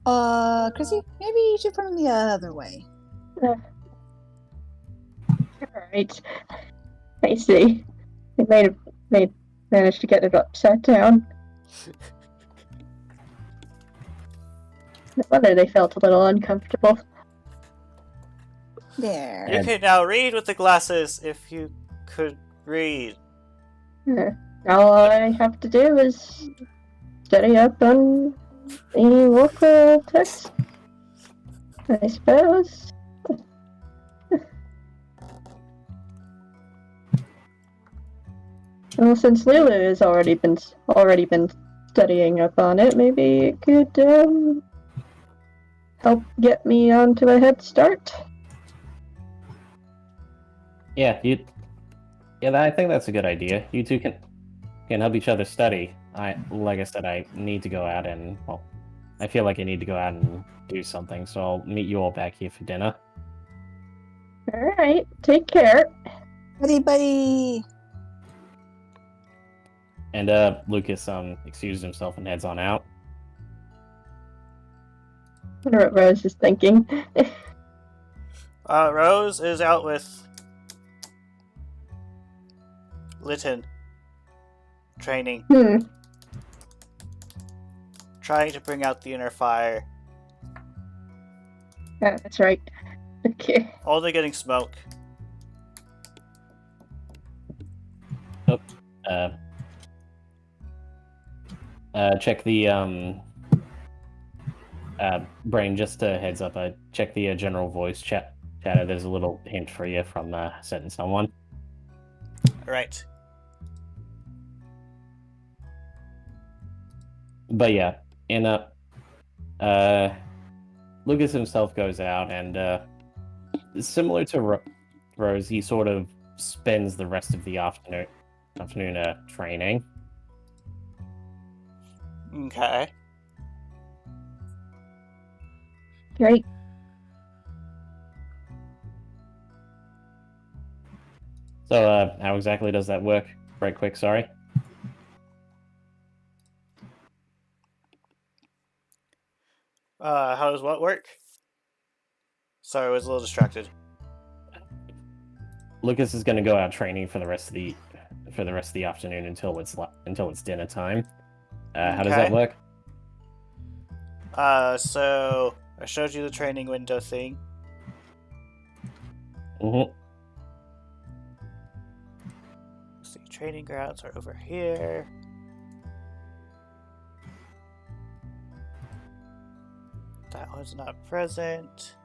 Oh, Chrissy, maybe you should put them the other way. alright. I see. They managed to get it upside down. No wonder they felt a little uncomfortable. There. You can now read with the glasses if you could read. All I have to do is study up on the local text, I suppose. Well, since Lulu has already been studying up on it, maybe it could help get me onto a head start. Yeah, I think that's a good idea. You two can help each other study. Like I said, I need to go out and, well, I feel like I need to go out and do something, so I'll meet you all back here for dinner. Alright, take care. Buddy. And Lucas excuses himself and heads on out. I wonder what Rose is thinking. Rose is out with Lytton. Training. Trying to bring out the inner fire. Yeah, that's right. Okay. Only getting smoke. Check the Brain, just a heads up, check the general voice chatter. There's a little hint for you from certain someone. Right. But yeah, Lucas himself goes out and similar to Rose, he sort of spends the rest of the afternoon training. Okay. Great. So how exactly does that work? Right quick, sorry. How does what work? Sorry, I was a little distracted. Lucas is going to go out training for the rest of the afternoon until it's dinner time. How does that Okay. work? So I showed you the training window thing. Mm-hmm. See, training grounds are over here. That one's not present.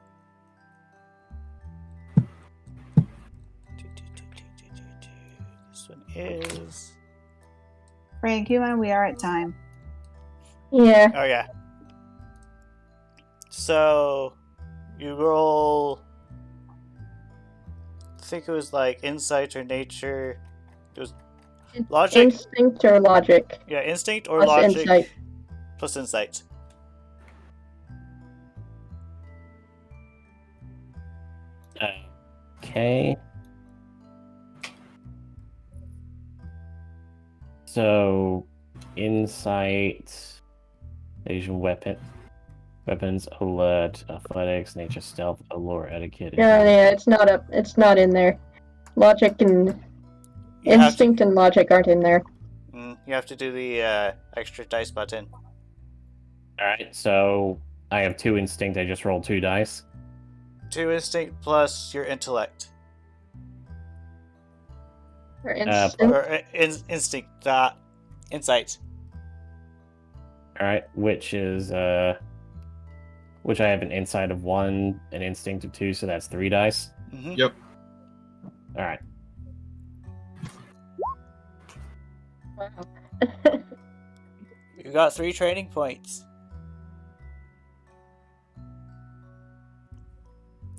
This one is. Frank, you and we are at time. Yeah. Oh yeah. So you roll. I think it was like insight or nature. It was logic. Instinct or logic? Yeah, instinct or Plus logic insight. plus insight. Okay. So, insight, Asian weapons, alert, athletics, nature, stealth, allure, etiquette. Yeah, it's not in there. Logic and You have to- instinct and logic aren't in there. You have to do the extra dice button. All right. So I have 2 instinct. I just rolled 2 dice. 2 instinct plus your intellect. Or instinct. Or instinct, insight. All right, which I have an insight of 1, an instinct of 2, so that's 3 dice. Mm-hmm. Yep. All right. Wow. You got 3 training points.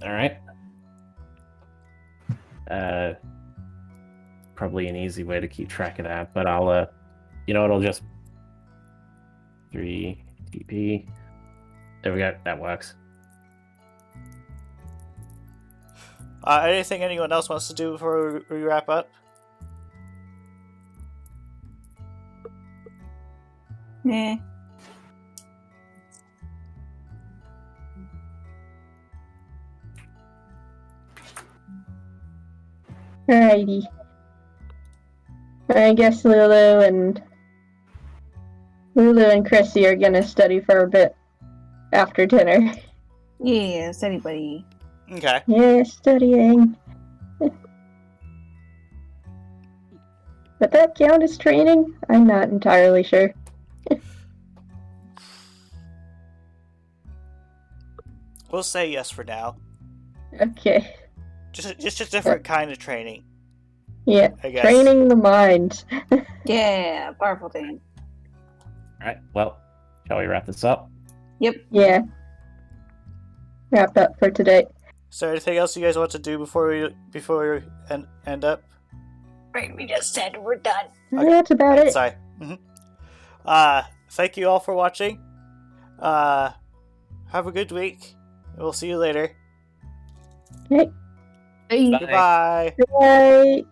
All right. Probably an easy way to keep track of that, but I'll, it'll just 3 TP. There we go. That works. Anything anyone else wants to do before we wrap up? Yeah. Alrighty. I guess Lulu and Chrissy are gonna study for a bit. after dinner. Yeah, steady buddy. Okay. Yeah, studying. But that count as training? I'm not entirely sure. We'll say yes for now. Okay. Just a different kind of training, Yeah, I guess. training the mind. Yeah, powerful thing. Alright, well, shall we wrap this up? Yep. Yeah. Wrap up for today. Is there anything else you guys want to do before we end up? Right, we just said we're done. Okay. That's about it. Sorry. Thank you all for watching. Have a good week. We'll see you later. Okay. Hey. Bye. Goodbye. Bye.